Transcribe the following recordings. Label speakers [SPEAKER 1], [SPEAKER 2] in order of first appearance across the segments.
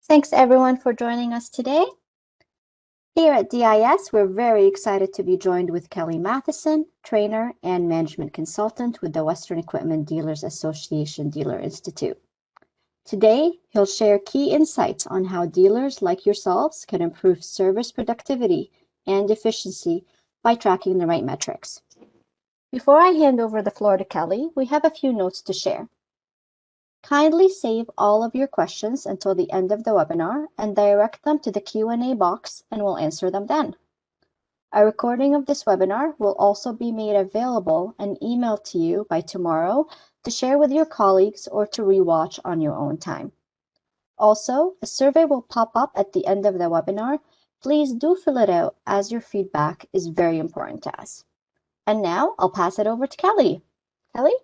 [SPEAKER 1] Thanks everyone for joining us today. Here at DIS, we're very excited to be joined with Kelly Mathison, trainer and management consultant with the Western Equipment Dealers Association Dealer Institute. Today, he'll share key insights on how dealers like yourselves can improve service productivity and efficiency by tracking the right metrics. Before I hand over the floor to Kelly, we have a few notes to share. Kindly save all of your questions until the end of the webinar and direct them to the Q&A box, and we'll answer them then. A recording of this webinar will also be made available and emailed to you by tomorrow to share with your colleagues or to rewatch on your own time. Also, a survey will pop up at the end of the webinar. Please do fill it out, as your feedback is very important to us. And now I'll pass it over to Kelly. Kelly?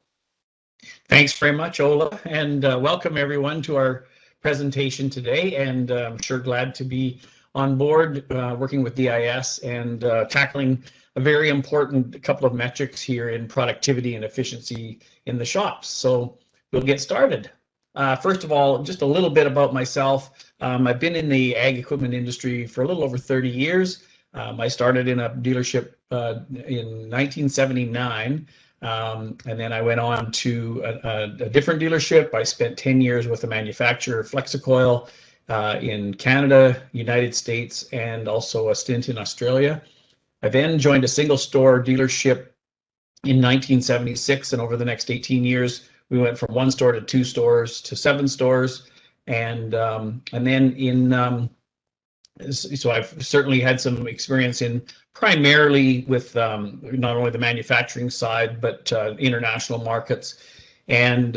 [SPEAKER 2] Thanks very much, Ola, and welcome everyone to our presentation today. And I'm sure glad to be on board working with DIS and tackling a very important couple of metrics here in productivity and efficiency in the shops. So we'll get started. First of all, just a little bit about myself. I've been in the ag equipment industry for a little over 30 years. I started in a dealership in 1979. And then I went on to a different dealership. I spent 10 years with the manufacturer Flexicoil in Canada, United States, and also a stint in Australia. I then joined a single store dealership in 1976, and over the next 18 years, we went from 1 store to 2 stores to 7 stores. And then so I've certainly had some experience in primarily with not only the manufacturing side, but international markets, and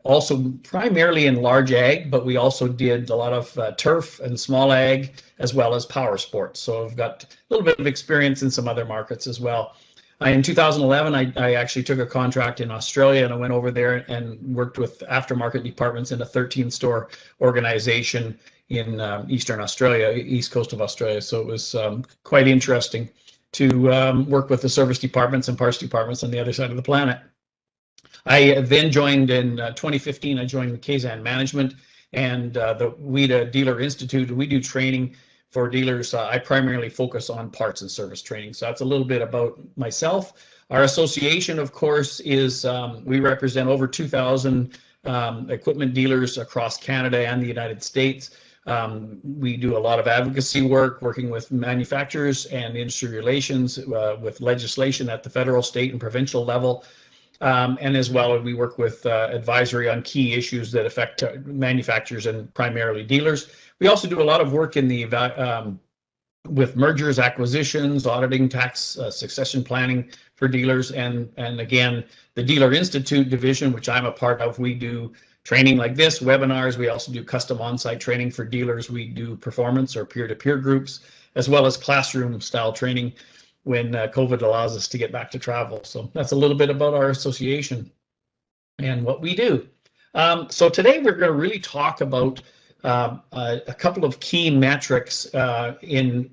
[SPEAKER 2] also primarily in large ag, but we also did a lot of turf and small ag, as well as power sports. So I've got a little bit of experience in some other markets as well. In 2011, I actually took a contract in Australia, and I went over there and worked with aftermarket departments in a 13-store organization in Eastern Australia, east coast of Australia. So it was quite interesting to work with the service departments and parts departments on the other side of the planet. I then joined in 2015, I joined the Kazan Management and the WIDA Dealer Institute. We do training for dealers. I primarily focus on parts and service training. So that's a little bit about myself. Our association, of course, is we represent over 2,000 equipment dealers across Canada and the United States. We do a lot of advocacy work, working with manufacturers and industry relations, with legislation at the federal, state, and provincial level. And as well, we work with advisory on key issues that affect manufacturers and primarily dealers. We also do a lot of work in the with mergers, acquisitions, auditing, tax, succession planning for dealers, and again, the Dealer Institute division, which I'm a part of, we do training like this, webinars. We also do custom on-site training for dealers. We do performance or peer-to-peer groups, as well as classroom-style training when COVID allows us to get back to travel. So that's a little bit about our association and what we do. So today we're going to really talk about a couple of key metrics in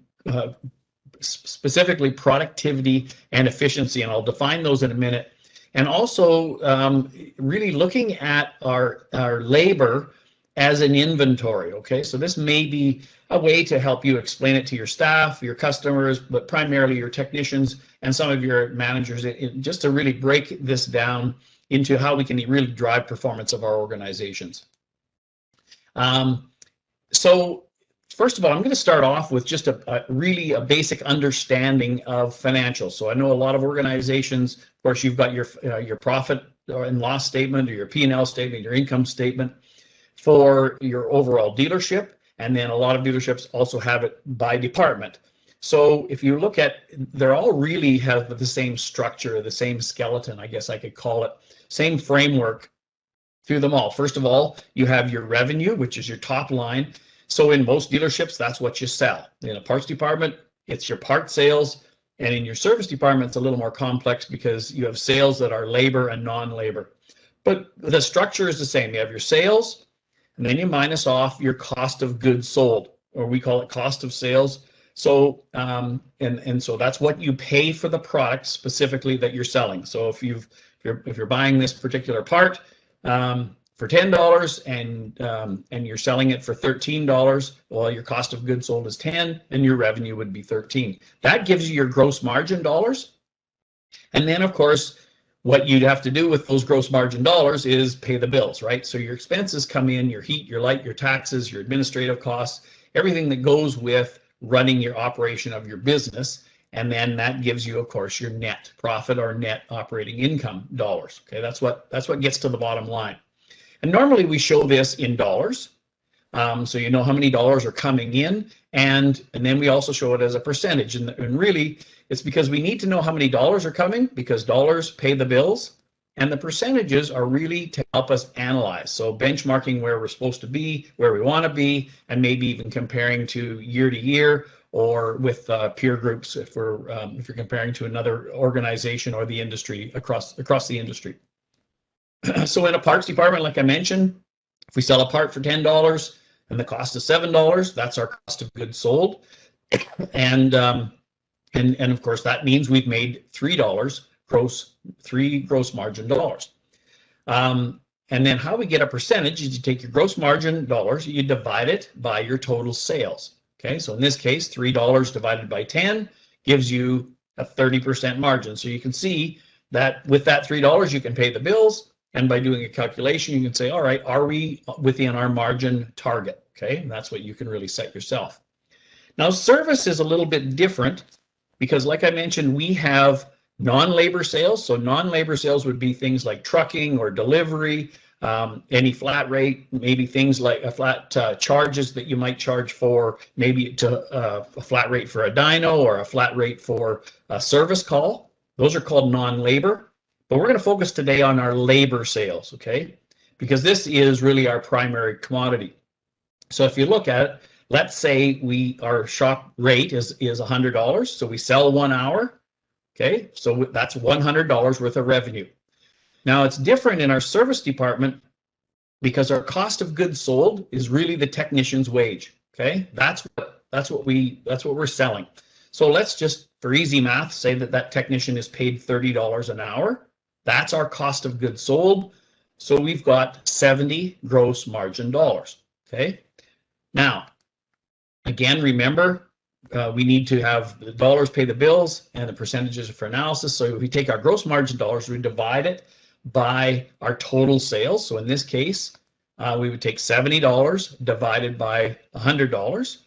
[SPEAKER 2] specifically productivity and efficiency, and I'll define those in a minute. And also really looking at our labor as an inventory, okay? So this may be a way to help you explain it to your staff, your customers, but primarily your technicians and some of your managers, just to really break this down into how we can really drive performance of our organizations. So first of all, I'm going to start off with just really a basic understanding of financials. So I know a lot of organizations, of course, you've got your profit and loss statement, or your P&L statement, your income statement for your overall dealership, and then a lot of dealerships also have it by department. So if you look at, they're all really have the same structure, the same skeleton, I guess I could call it, same framework through them all. First of all, you have your revenue, which is your top line. So in most dealerships, that's what you sell. In a parts department, it's your part sales. And in your service department, it's a little more complex because you have sales that are labor and non-labor. But the structure is the same. You have your sales, and then you minus off your cost of goods sold, or we call it cost of sales. So and so that's what you pay for the product specifically that you're selling. So if you're buying this particular part, for $10 and you're selling it for $13, well, your cost of goods sold is 10 and your revenue would be 13. That gives you your gross margin dollars. And then, of course, what you'd have to do with those gross margin dollars is pay the bills, right? So your expenses come in, your heat, your light, your taxes, your administrative costs, everything that goes with running your operation of your business. And then that gives you, of course, your net profit or net operating income dollars. Okay, that's what gets to the bottom line. And normally we show this in dollars. So you know how many dollars are coming in, and then we also show it as a percentage. And really, it's because we need to know how many dollars are coming, because dollars pay the bills, and the percentages are really to help us analyze. So benchmarking where we're supposed to be, where we want to be, and maybe even comparing to year, or with peer groups if you're comparing to another organization or the industry across the industry. So in a parts department, like I mentioned, if we sell a part for $10 and the cost is $7, that's our cost of goods sold. And of course, that means we've made $3 gross margin dollars. And then how we get a percentage is you take your gross margin dollars, you divide it by your total sales. Okay, so in this case, $3 divided by 10 gives you a 30% margin. So you can see that with that $3, you can pay the bills. And by doing a calculation, you can say, all right, are we within our margin target? Okay, and that's what you can really set yourself. Now, service is a little bit different because, like I mentioned, we have non-labor sales. So non-labor sales would be things like trucking or delivery, any flat rate, maybe things like a flat charges that you might charge for, maybe to a flat rate for a dyno or a flat rate for a service call. Those are called non-labor. But we're going to focus today on our labor sales, okay? Because this is really our primary commodity. So if you look at it, let's say our shop rate is $100. So we sell 1 hour, okay? So that's $100 worth of revenue. Now it's different in our service department because our cost of goods sold is really the technician's wage, okay? That's what we're selling. So let's just, for easy math, say that technician is paid $30 an hour. That's our cost of goods sold. So we've got 70 gross margin dollars, okay? Now, again, remember, we need to have the dollars pay the bills and the percentages for analysis. So if we take our gross margin dollars, we divide it by our total sales. So in this case, we would take $70 divided by $100,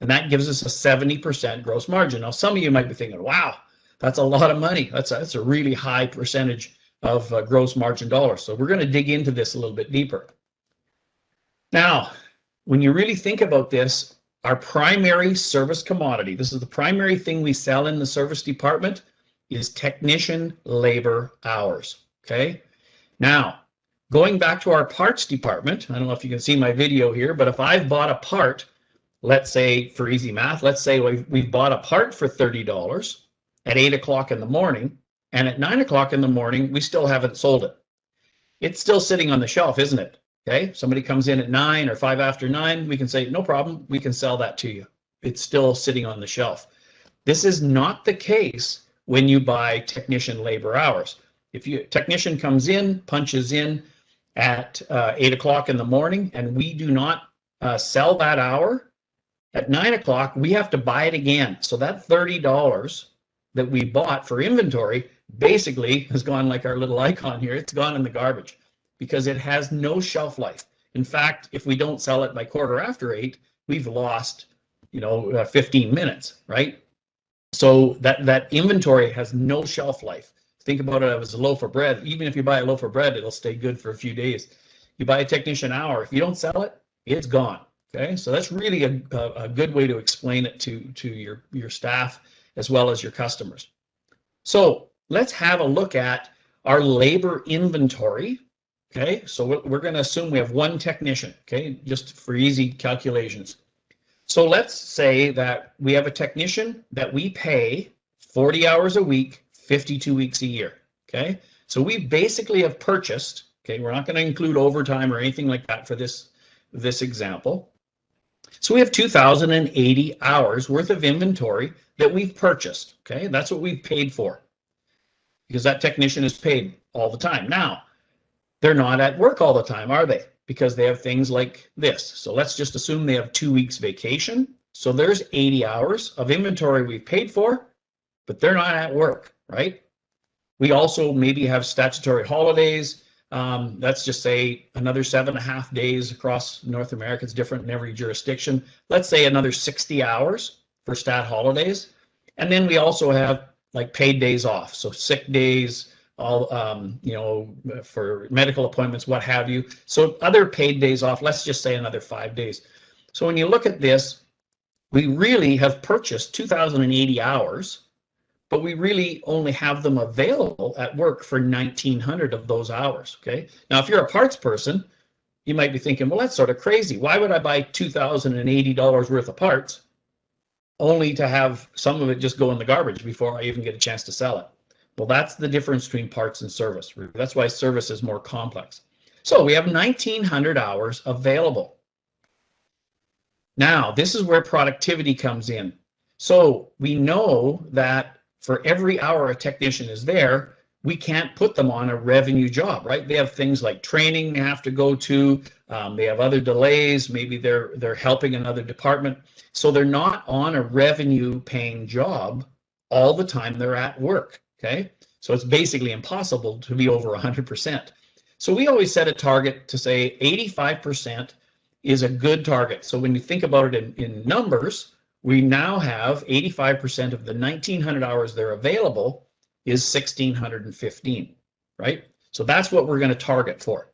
[SPEAKER 2] and that gives us a 70% gross margin. Now, some of you might be thinking, wow, that's a lot of money. That's a really high percentage of gross margin dollars. So we're going to dig into this a little bit deeper. Now, when you really think about this, our primary service commodity, this is the primary thing we sell in the service department, is technician labor hours, okay? Now, going back to our parts department, I don't know if you can see my video here, but if I've bought a part, let's say, for easy math, let's say we've bought a part for $30 at 8 o'clock in the morning, and at 9 o'clock in the morning, we still haven't sold it. It's still sitting on the shelf, isn't it? Okay, somebody comes in at 9 or 5 after 9, we can say, no problem, we can sell that to you. It's still sitting on the shelf. This is not the case when you buy technician labor hours. If a technician comes in, punches in at 8 o'clock in the morning, and we do not sell that hour, at 9 o'clock, we have to buy it again. So that $30 that we bought for inventory basically has gone, like our little icon here, it's gone in the garbage because it has no shelf life. In fact, if we don't sell it by quarter after 8, we've lost, 15 minutes, right? So that inventory has no shelf life. Think about it as a loaf of bread. Even if you buy a loaf of bread, it'll stay good for a few days. You buy a technician hour, if you don't sell it, it's gone. Okay, so that's really a good way to explain it to your staff as well as your customers. So let's have a look at our labor inventory. Okay, so we're going to assume we have one technician, okay, just for easy calculations. So let's say that we have a technician that we pay 40 hours a week, 52 weeks a year, okay? So we basically have purchased, okay, we're not going to include overtime or anything like that for this example. So we have 2,080 hours worth of inventory that we've purchased, okay? That's what we've paid for because that technician is paid all the time. Now, they're not at work all the time, are they? Because they have things like this. So let's just assume they have 2 weeks vacation. So there's 80 hours of inventory we've paid for, but they're not at work, right? We also maybe have statutory holidays. Let's just say another 7.5 days across North America. It's different in every jurisdiction. Let's say another 60 hours for stat holidays. And then we also have like paid days off. So sick days, all, for medical appointments, what have you. So other paid days off, let's just say another 5 days. So when you look at this, we really have purchased 2,080 hours, but we really only have them available at work for 1,900 of those hours, okay? Now, if you're a parts person, you might be thinking, well, that's sort of crazy. Why would I buy $2,080 worth of parts only to have some of it just go in the garbage before I even get a chance to sell it? Well, that's the difference between parts and service. That's why service is more complex. So we have 1,900 hours available. Now, this is where productivity comes in. So we know that for every hour a technician is there, we can't put them on a revenue job, right? They have things like training they have to go to. They have other delays. Maybe they're helping another department. So they're not on a revenue paying job all the time they're at work, okay? So it's basically impossible to be over 100%. So we always set a target to say 85% is a good target. So when you think about it in numbers, we now have 85% of the 1,900 hours they're available is 1,615, right? So that's what we're going to target for.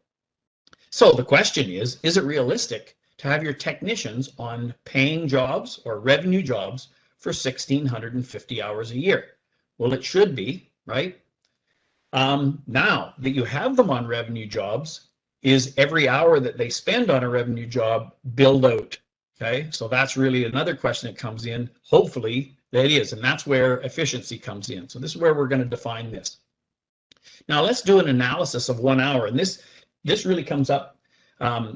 [SPEAKER 2] So the question is it realistic to have your technicians on paying jobs or revenue jobs for 1,650 hours a year? Well, it should be, right? Now that you have them on revenue jobs, is every hour that they spend on a revenue job billed out? Okay, so that's really another question that comes in. Hopefully that is, and that's where efficiency comes in. So this is where we're going to define this. Now let's do an analysis of 1 hour, and this really comes up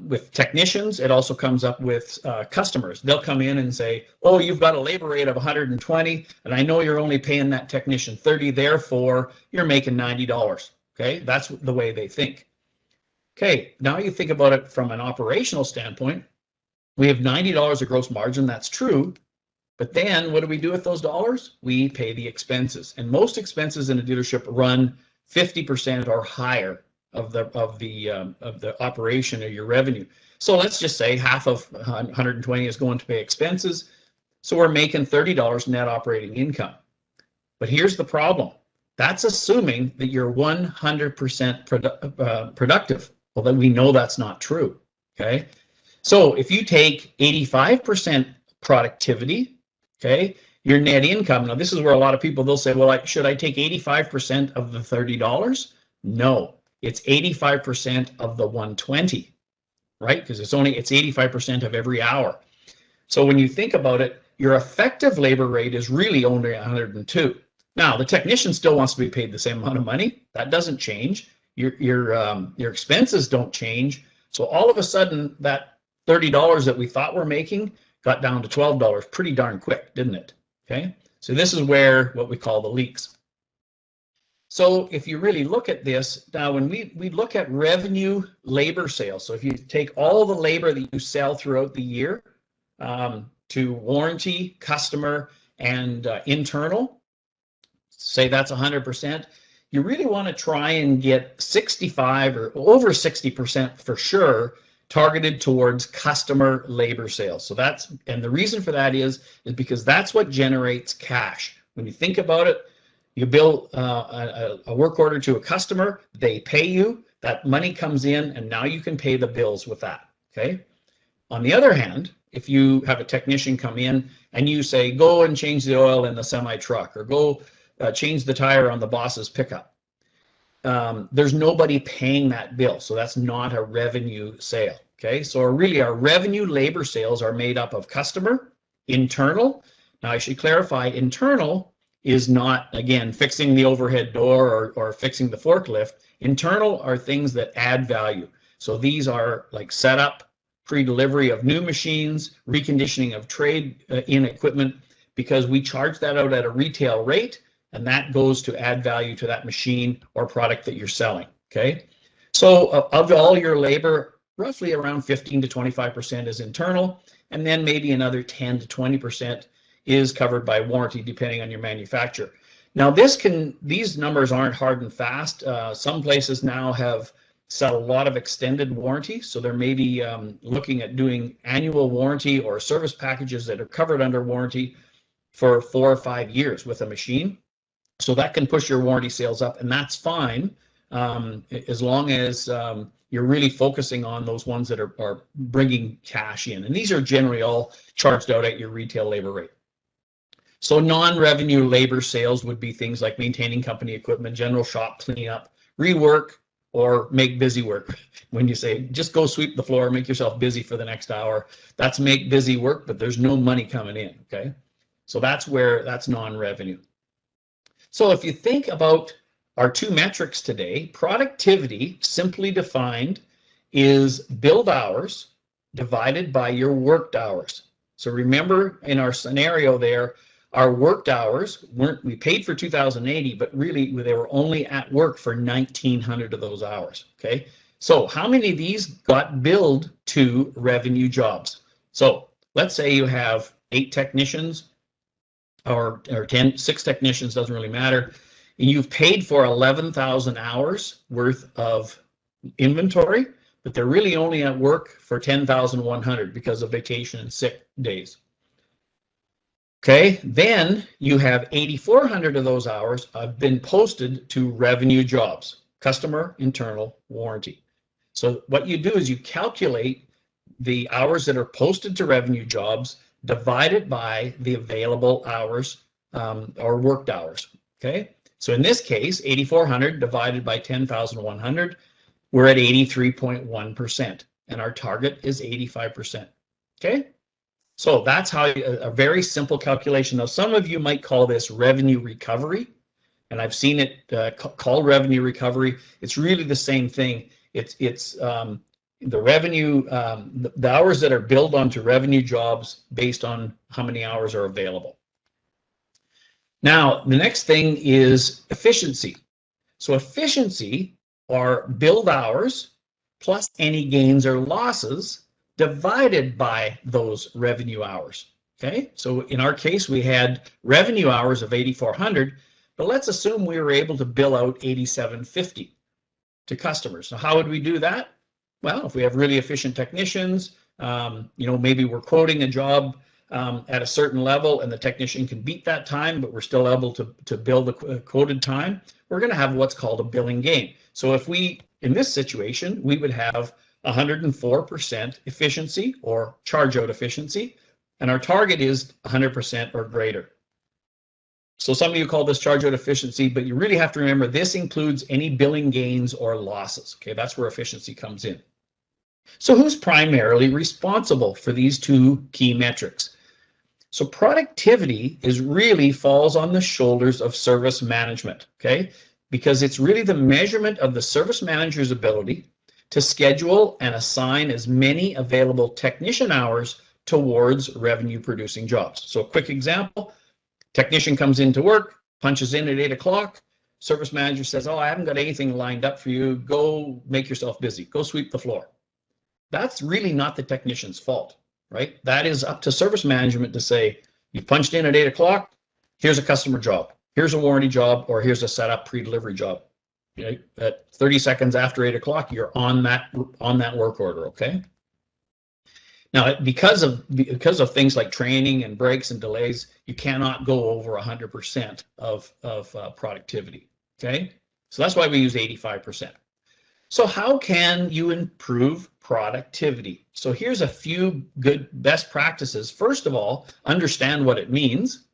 [SPEAKER 2] with technicians. It also comes up with customers. They'll come in and say, oh, you've got a labor rate of 120, and I know you're only paying that technician 30, therefore you're making $90. Okay, that's the way they think. Okay, now you think about it from an operational standpoint. We have $90 of gross margin, that's true, but then what do we do with those dollars? We pay the expenses, and most expenses in a dealership run 50% or higher of the operation or your revenue. So let's just say half of 120 is going to pay expenses, so we're making $30 net operating income. But here's the problem. That's assuming that you're 100% productive. Well, then we know that's not true, okay? So if you take 85% productivity, okay, your net income, now this is where a lot of people, they'll say, well, should I take 85% of the $30? No, it's 85% of the 120, right? Because it's 85% of every hour. So when you think about it, your effective labor rate is really only 102. Now, the technician still wants to be paid the same amount of money. That doesn't change. Your expenses don't change. So all of a sudden, that $30 that we thought we're making got down to $12 pretty darn quick, didn't it? Okay, so this is where what we call the leaks. So if you really look at this, now when we look at revenue labor sales, so if you take all the labor that you sell throughout the year to warranty, customer, and internal, say that's 100%, you really want to try and get 65 or over 60% for sure targeted towards customer labor sales. So that's, and the reason for that is because that's what generates cash. When you think about it, you bill a work order to a customer, they pay you, that money comes in, and now you can pay the bills with that, okay? On the other hand, if you have a technician come in and you say, go and change the oil in the semi-truck, or go change the tire on the boss's pickup, there's nobody paying that bill, so that's not a revenue sale. Okay, so really our revenue labor sales are made up of customer, internal. Now I should clarify, internal is not, again, fixing the overhead door or fixing the forklift. Internal are things that add value. So these are like setup, pre-delivery of new machines, reconditioning of trade-in equipment, because we charge that out at a retail rate, and that goes to add value to that machine or product that you're selling, okay? So of all your labor, roughly around 15 to 25% is internal, and then maybe another 10 to 20% is covered by warranty, depending on your manufacturer. Now, these numbers aren't hard and fast. Some places now have set a lot of extended warranty, so they're maybe looking at doing annual warranty or service packages that are covered under warranty for 4 or 5 years with a machine. So that can push your warranty sales up, and that's fine, as long as you're really focusing on those ones that are bringing cash in. And these are generally all charged out at your retail labor rate. So non-revenue labor sales would be things like maintaining company equipment, general shop cleanup, rework, or make busy work. When you say, just go sweep the floor, make yourself busy for the next hour, that's make busy work, but there's no money coming in, okay? So that's non-revenue. So if you think about our two metrics today, productivity, simply defined, is billed hours divided by your worked hours. So remember, in our scenario there, our worked hours we paid for 2,080, but really they were only at work for 1,900 of those hours, okay? So how many of these got billed to revenue jobs? So let's say you have 8 technicians or 6 technicians, doesn't really matter. And you've paid for 11,000 hours worth of inventory, but they're really only at work for 10,100 because of vacation and sick days. Okay, then you have 8,400 of those hours have been posted to revenue jobs, customer internal warranty. So what you do is you calculate the hours that are posted to revenue jobs divided by the available hours or worked hours. Okay, so in this case, 8,400 divided by 10,100, we're at 83.1%, and our target is 85%. Okay. So that's how a very simple calculation. Now, some of you might call this revenue recovery, and I've seen it called revenue recovery. It's really the same thing. It's the revenue, the hours that are billed onto revenue jobs based on how many hours are available. Now, the next thing is efficiency. So efficiency are billed hours plus any gains or losses divided by those revenue hours. Okay, so in our case, we had revenue hours of 8,400, but let's assume we were able to bill out 8,750 to customers. So how would we do that? Well, if we have really efficient technicians, maybe we're quoting a job at a certain level and the technician can beat that time, but we're still able to bill the quoted time, we're going to have what's called a billing gain. So if in this situation, we would have 104% efficiency or charge out efficiency, and our target is 100% or greater. So some of you call this charge out efficiency, but you really have to remember this includes any billing gains or losses. Okay, that's where efficiency comes in. So who's primarily responsible for these two key metrics? So productivity really falls on the shoulders of service management, okay? Because it's really the measurement of the service manager's ability to schedule and assign as many available technician hours towards revenue producing jobs. So a quick example, technician comes into work, punches in at 8 o'clock, service manager says, oh, I haven't got anything lined up for you, go make yourself busy, go sweep the floor. That's really not the technician's fault, right? That is up to service management to say, you punched in at 8 o'clock, here's a customer job, here's a warranty job, or here's a setup pre-delivery job. At 30 seconds after 8 o'clock, you're on that work order, okay? Now, because of things like training and breaks and delays, you cannot go over 100% of productivity, okay? So that's why we use 85%. So how can you improve productivity? So here's a few good best practices. First of all, understand what it means.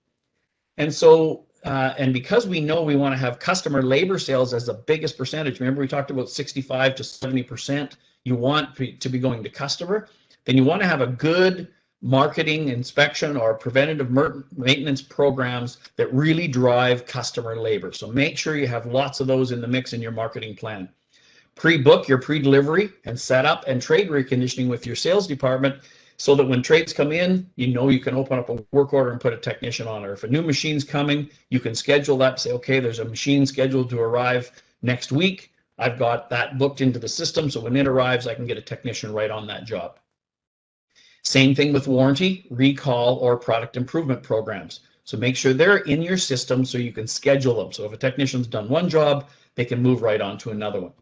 [SPEAKER 2] And so and because we know we want to have customer labor sales as the biggest percentage, remember we talked about 65 to 70% you want to be going to customer, then you want to have a good marketing, inspection, or preventative maintenance programs that really drive customer labor. So make sure you have lots of those in the mix in your marketing plan. Pre-book your pre-delivery and setup and trade reconditioning with your sales department so that when trades come in, you can open up a work order and put a technician on it. Or if a new machine's coming, you can schedule that, say, okay, there's a machine scheduled to arrive next week. I've got that booked into the system, so when it arrives, I can get a technician right on that job. Same thing with warranty, recall, or product improvement programs. So make sure they're in your system so you can schedule them. So if a technician's done one job, they can move right on to another one.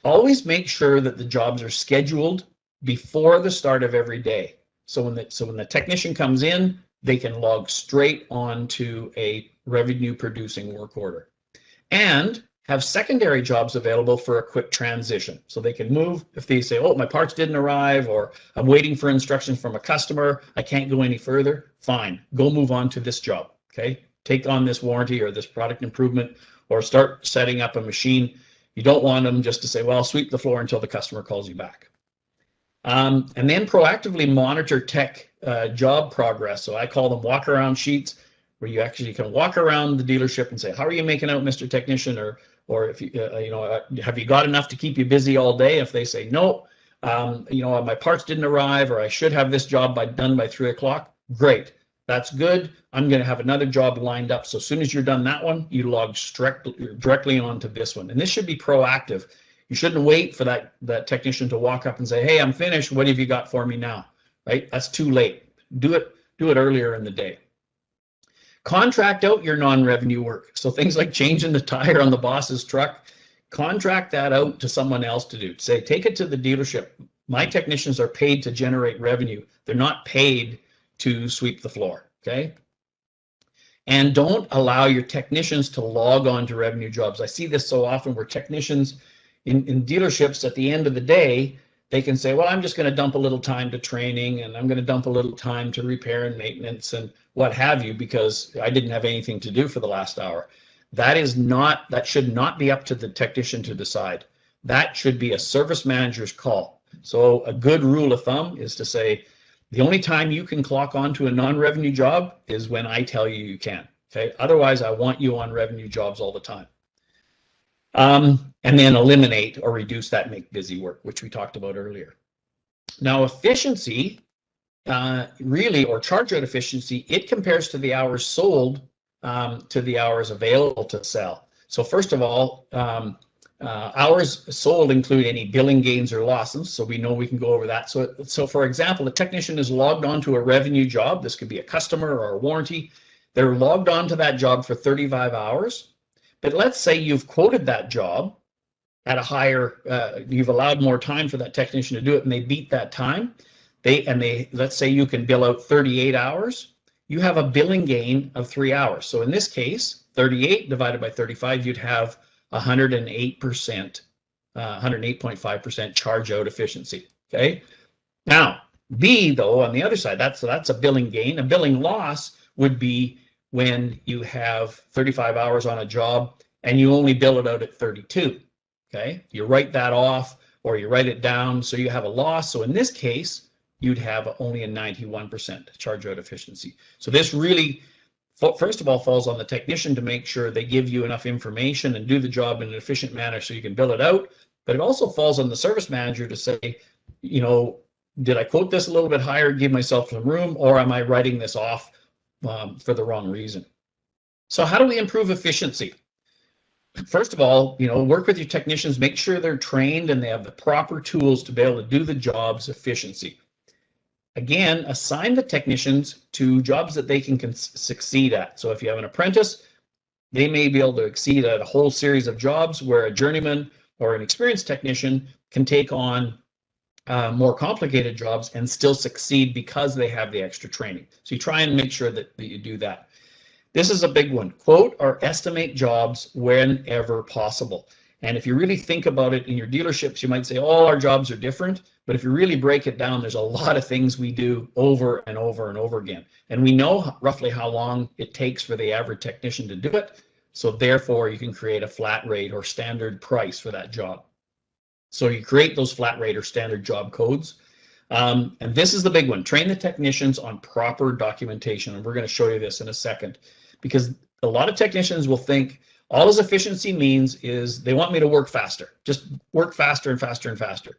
[SPEAKER 2] Always make sure that the jobs are scheduled before the start of every day. So when the technician comes in, they can log straight onto a revenue producing work order. And have secondary jobs available for a quick transition. So they can move if they say, oh, my parts didn't arrive, or I'm waiting for instructions from a customer, I can't go any further. Fine, go move on to this job, okay? Take on this warranty or this product improvement, or start setting up a machine. You don't want them just to say, well, sweep the floor until the customer calls you back. And then proactively monitor tech job progress. So I call them walk around sheets, where you actually can walk around the dealership and say, how are you making out, Mr. Technician? Or if you, have you got enough to keep you busy all day? If they say, no, my parts didn't arrive, or I should have this job done by 3 o'clock, great. That's good. I'm going to have another job lined up. So as soon as you're done that one, you log directly onto this one. And this should be proactive. You shouldn't wait for that technician to walk up and say, hey, I'm finished. What have you got for me now? Right? That's too late. Do it earlier in the day. Contract out your non-revenue work. So things like changing the tire on the boss's truck, contract that out to someone else to do. Say, take it to the dealership. My technicians are paid to generate revenue. They're not paid to sweep the floor, okay? And don't allow your technicians to log on to revenue jobs. I see this so often where technicians in dealerships at the end of the day, they can say, well, I'm just going to dump a little time to training, and I'm going to dump a little time to repair and maintenance and what have you, because I didn't have anything to do for the last hour. That should not be up to the technician to decide. That should be a service manager's call. So a good rule of thumb is to say, the only time you can clock onto a non-revenue job is when I tell you you can. Okay. Otherwise, I want you on revenue jobs all the time. And then eliminate or reduce that make busy work, which we talked about earlier. Now, efficiency, really, or charge out efficiency, it compares to the hours sold to the hours available to sell. So first of all, hours sold include any billing gains or losses, so we know we can go over that. So for example, a technician is logged on to a revenue job. This could be a customer or a warranty. They're logged on to that job for 35 hours. But let's say you've quoted that job at a higher, you've allowed more time for that technician to do it, and they beat that time. Let's say you can bill out 38 hours. You have a billing gain of 3 hours. So in this case, 38 divided by 35, you'd have 108%, 108.5% charge out efficiency. Okay. Now, B though, on the other side, that's a billing gain. A billing loss would be when you have 35 hours on a job and you only bill it out at 32, okay? You write that off or you write it down, so you have a loss. So in this case, you'd have only a 91% charge out efficiency. So this really, first of all, falls on the technician to make sure they give you enough information and do the job in an efficient manner so you can bill it out. But it also falls on the service manager to say, did I quote this a little bit higher, give myself some room, or am I writing this off for the wrong reason? So how do we improve efficiency? First of all, work with your technicians, make sure they're trained and they have the proper tools to be able to do the job's efficiency. Again, assign the technicians to jobs that they can succeed at. So if you have an apprentice, they may be able to exceed at a whole series of jobs, where a journeyman or an experienced technician can take on more complicated jobs and still succeed because they have the extra training. So you try and make sure that you do that. This is a big one. Quote or estimate jobs whenever possible. And if you really think about it in your dealerships, you might say all our jobs are different. But if you really break it down, there's a lot of things we do over and over and over again. And we know roughly how long it takes for the average technician to do it. So therefore, you can create a flat rate or standard price for that job. So you create those flat rate or standard job codes. And this is the big one. Train the technicians on proper documentation. And we're going to show you this in a second, because a lot of technicians will think all his efficiency means is they want me to work faster. Just work faster and faster and faster.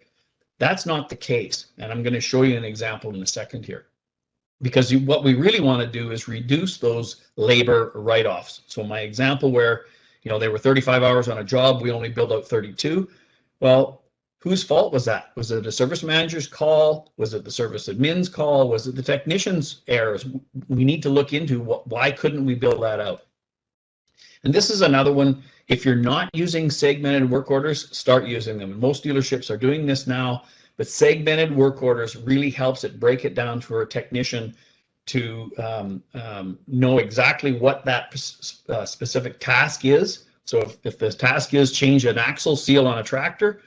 [SPEAKER 2] That's not the case. And I'm going to show you an example in a second here. Because what we really want to do is reduce those labor write-offs. So my example where You know, they were 35 hours on a job, we only billed out 32. Well, whose fault was that? Was it the service manager's call? Was it the service admin's call? Was it the technician's errors? We need to look into why couldn't we bill that out? And this is another one. If you're not using segmented work orders, start using them. And most dealerships are doing this now, but segmented work orders really helps it break it down for a technician to know exactly what that specific task is. So if the task is change an axle seal on a tractor,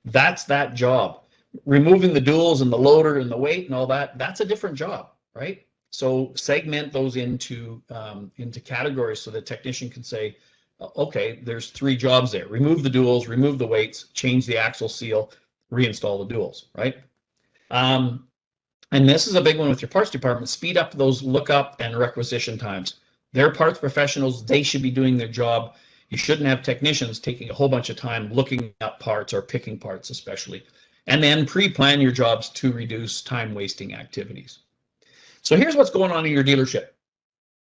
[SPEAKER 2] that's that job. Removing the duals and the loader and the weight and all that, that's a different job, right? So segment those into categories so the technician can say, okay, there's 3 jobs there. Remove the duals, remove the weights, change the axle seal, reinstall the duals, right? And this is a big one with your parts department. Speed up those lookup and requisition times. They're parts professionals. They should be doing their job. You shouldn't have technicians taking a whole bunch of time looking up parts or picking parts especially. And then pre-plan your jobs to reduce time-wasting activities. So here's what's going on in your dealership,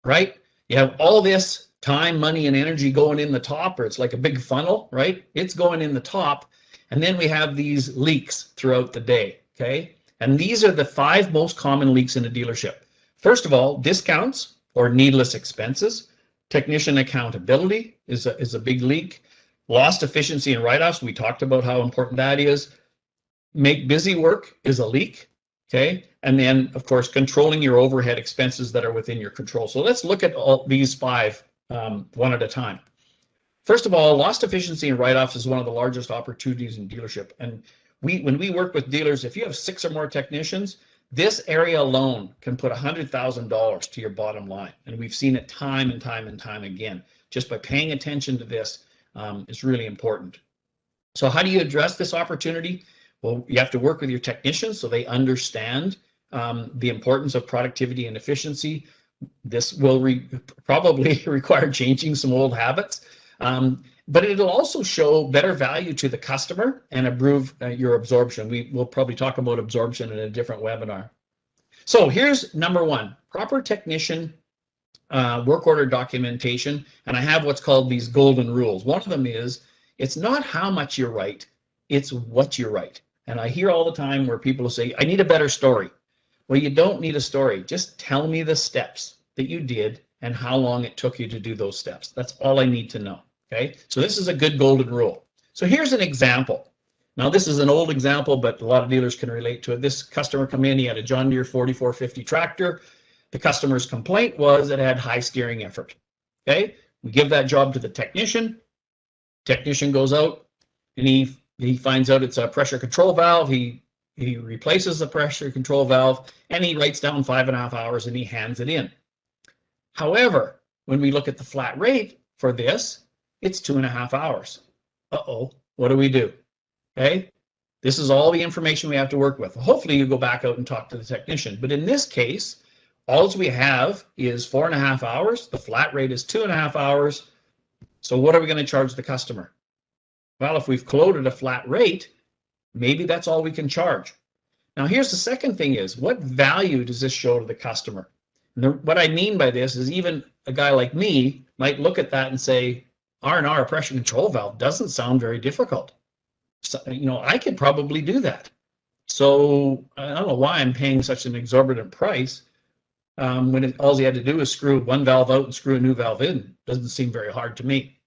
[SPEAKER 2] right? You have all this time, money, and energy going in the top, or it's like a big funnel, right? It's going in the top. And then we have these leaks throughout the day, okay? And these are the 5 most common leaks in a dealership. First of all, discounts or needless expenses. Technician accountability is a big leak. Lost efficiency and write-offs, we talked about how important that is. Make busy work is a leak, okay? And then, of course, controlling your overhead expenses that are within your control. So let's look at all these 5 one at a time. First of all, lost efficiency and write-offs is one of the largest opportunities in dealership. And when we work with dealers, if you have 6 or more technicians, this area alone can put $100,000 to your bottom line. And we've seen it time and time and time again. Just by paying attention to this is really important. So how do you address this opportunity? Well, you have to work with your technicians so they understand the importance of productivity and efficiency. This will probably require changing some old habits. But it'll also show better value to the customer and improve your absorption. We'll probably talk about absorption in a different webinar. So here's number 1, proper technician work order documentation. And I have what's called these golden rules. One of them is, it's not how much you write, it's what you write. And I hear all the time where people say, I need a better story. Well, you don't need a story. Just tell me the steps that you did and how long it took you to do those steps. That's all I need to know. Okay, so this is a good golden rule. So here's an example. Now this is an old example, but a lot of dealers can relate to it. This customer come in, he had a John Deere 4450 tractor. The customer's complaint was it had high steering effort. Okay, we give that job to the technician. Technician goes out and he finds out it's a pressure control valve. He replaces the pressure control valve and he writes down 5.5 hours and he hands it in. However, when we look at the flat rate for this, it's 2.5 hours. Uh-oh, what do we do? Okay, this is all the information we have to work with. Hopefully you go back out and talk to the technician. But in this case, all we have is 4.5 hours. The flat rate is 2.5 hours. So what are we going to charge the customer? Well, if we've quoted a flat rate, maybe that's all we can charge. Now here's the second thing is, what value does this show to the customer? And what I mean by this is even a guy like me might look at that and say, R&R, pressure control valve, doesn't sound very difficult. So, you know, I could probably do that. So I don't know why I'm paying such an exorbitant price when all he had to do is screw one valve out and screw a new valve in. Doesn't seem very hard to me.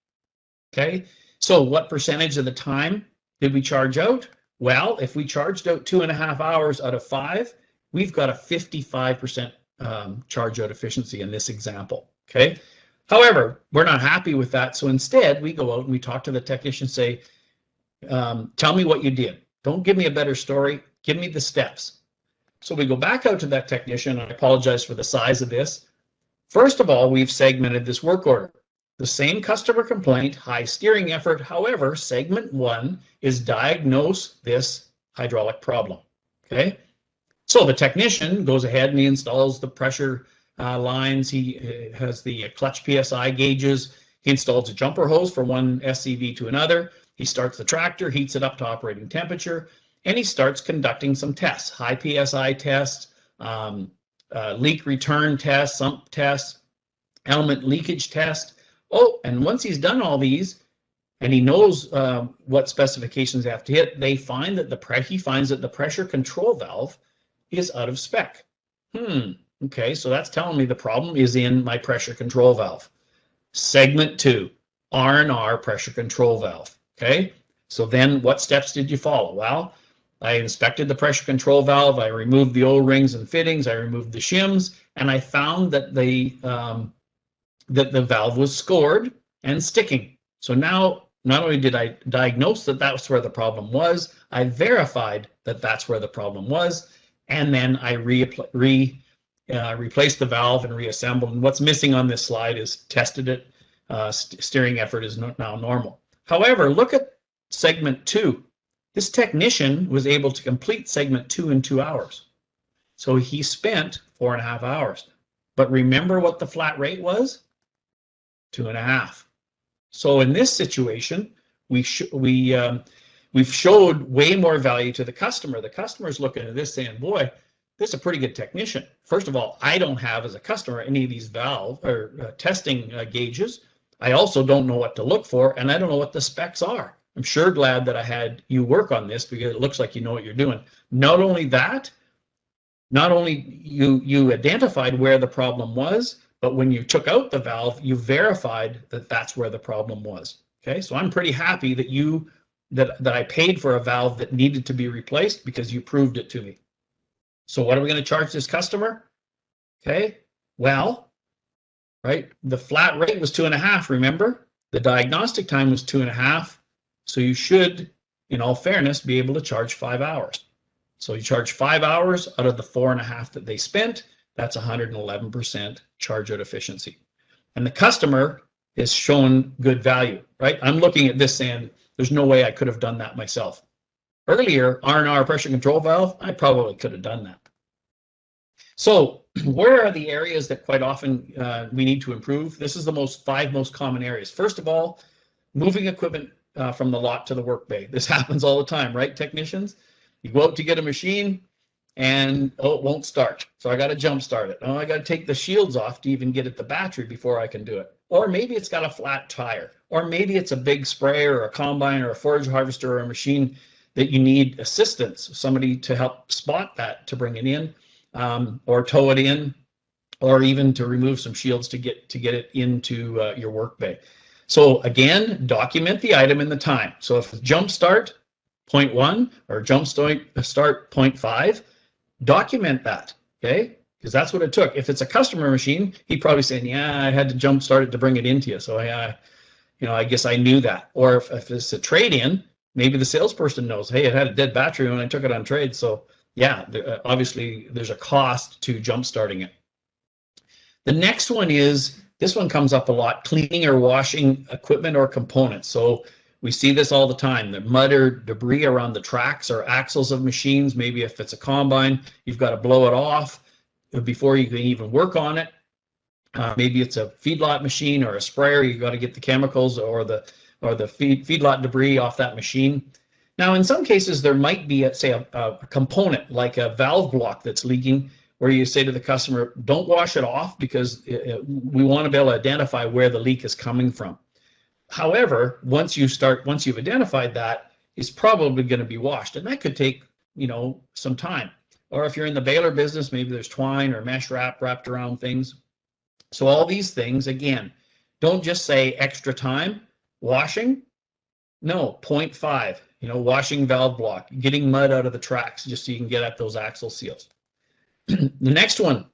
[SPEAKER 2] Okay, so what percentage of the time did we charge out? Well, if we charged out 2.5 hours out of 5, we've got a 55% charge out efficiency in this example. Okay. However, we're not happy with that. So instead, we go out and we talk to the technician, say, tell me what you did. Don't give me a better story. Give me the steps. So we go back out to that technician. I apologize for the size of this. First of all, we've segmented this work order. The same customer complaint, high steering effort. However, segment 1 is diagnose this hydraulic problem. Okay. So the technician goes ahead and he installs the pressure lines. He has the clutch PSI gauges. He installs a jumper hose from one SCV to another. He starts the tractor, heats it up to operating temperature, and he starts conducting some tests, high PSI tests, leak return tests, sump tests, element leakage test. Oh, and once he's done all these, and he knows what specifications they have to hit, he finds that the pressure control valve is out of spec. Okay, so that's telling me the problem is in my pressure control valve. Segment 2, R&R pressure control valve. Okay, so then what steps did you follow? Well, I inspected the pressure control valve, I removed the O-rings and fittings, I removed the shims, and I found that the valve was scored and sticking. So now, not only did I diagnose that that's where the problem was, I verified that that's where the problem was, and then I replaced the valve and reassembled. And what's missing on this slide is tested it. Steering effort is now normal. However, look at segment 2. This technician was able to complete segment 2 in 2 hours. So he spent 4.5 hours. But remember what the flat rate was? 2.5. So in this situation, we've showed way more value to the customer. The customer's looking at this saying, boy, this is a pretty good technician. First of all, I don't have as a customer any of these valve or testing gauges. I also don't know what to look for, and I don't know what the specs are. I'm sure glad that I had you work on this because it looks like you know what you're doing. Not only that, not only you identified where the problem was, but when you took out the valve, you verified that that's where the problem was. Okay, so I'm pretty happy that I paid for a valve that needed to be replaced because you proved it to me. So what are we going to charge this customer? Okay, well, right, the flat rate was 2.5, remember? The diagnostic time was 2.5, so you should, in all fairness, be able to charge 5 hours. So you charge 5 hours out of the 4.5 that they spent. That's 111% charge out efficiency. And the customer is shown good value, right? I'm looking at this saying, there's no way I could have done that myself. Earlier, R&R pressure control valve, I probably could have done that. So where are the areas that quite often we need to improve? This is the 5 most common areas. First of all, moving equipment from the lot to the work bay. This happens all the time, right, technicians? You go out to get a machine, and oh, it won't start. So I got to jump start it. Oh, I got to take the shields off to even get at the battery before I can do it. Or maybe it's got a flat tire. Or maybe it's a big sprayer or a combine or a forage harvester or a machine that you need assistance, somebody to help spot that to bring it in, or tow it in, or even to remove some shields to get it into your work bay. So again, document the item and the time. So if jump start 0.1 or jump start 0.5, document that, okay? Because that's what it took. If it's a customer machine, he'd probably say, yeah, I had to jump start it to bring it into you. So I guess I knew that. Or if it's a trade-in, maybe the salesperson knows, hey, it had a dead battery when I took it on trade. So yeah, obviously there's a cost to jump starting it. The next one is, this one comes up a lot, cleaning or washing equipment or components. So we see this all the time, the mud or debris around the tracks or axles of machines. Maybe if it's a combine, you've got to blow it off before you can even work on it. Maybe it's a feedlot machine or a sprayer. You've got to get the chemicals or the feedlot debris off that machine. Now, in some cases, there might be, a component like a valve block that's leaking, where you say to the customer, don't wash it off because we want to be able to identify where the leak is coming from. However, once you've identified that, it's probably going to be washed, and that could take, some time. Or if you're in the baler business, maybe there's twine or mesh wrapped around things. So all these things, again, don't just say extra time. Washing, no, 0.5, washing valve block, getting mud out of the tracks just so you can get at those axle seals. The next one,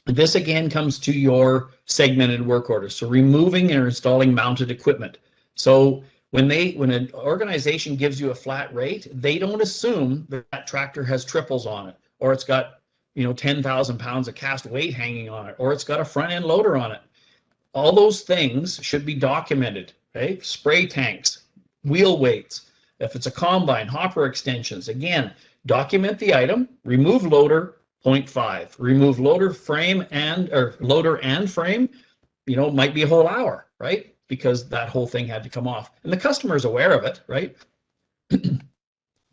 [SPEAKER 2] this again comes to your segmented work orders. So removing or installing mounted equipment. So when an organization gives you a flat rate, they don't assume that tractor has triples on it, or it's got 10,000 pounds of cast weight hanging on it, or it's got a front end loader on it. All those things should be documented. Okay? Spray tanks, wheel weights. If it's a combine, hopper extensions. Again, document the item. Remove loader 0.5. Remove loader and frame. Might be a whole hour, right? Because that whole thing had to come off, and the customer is aware of it, right?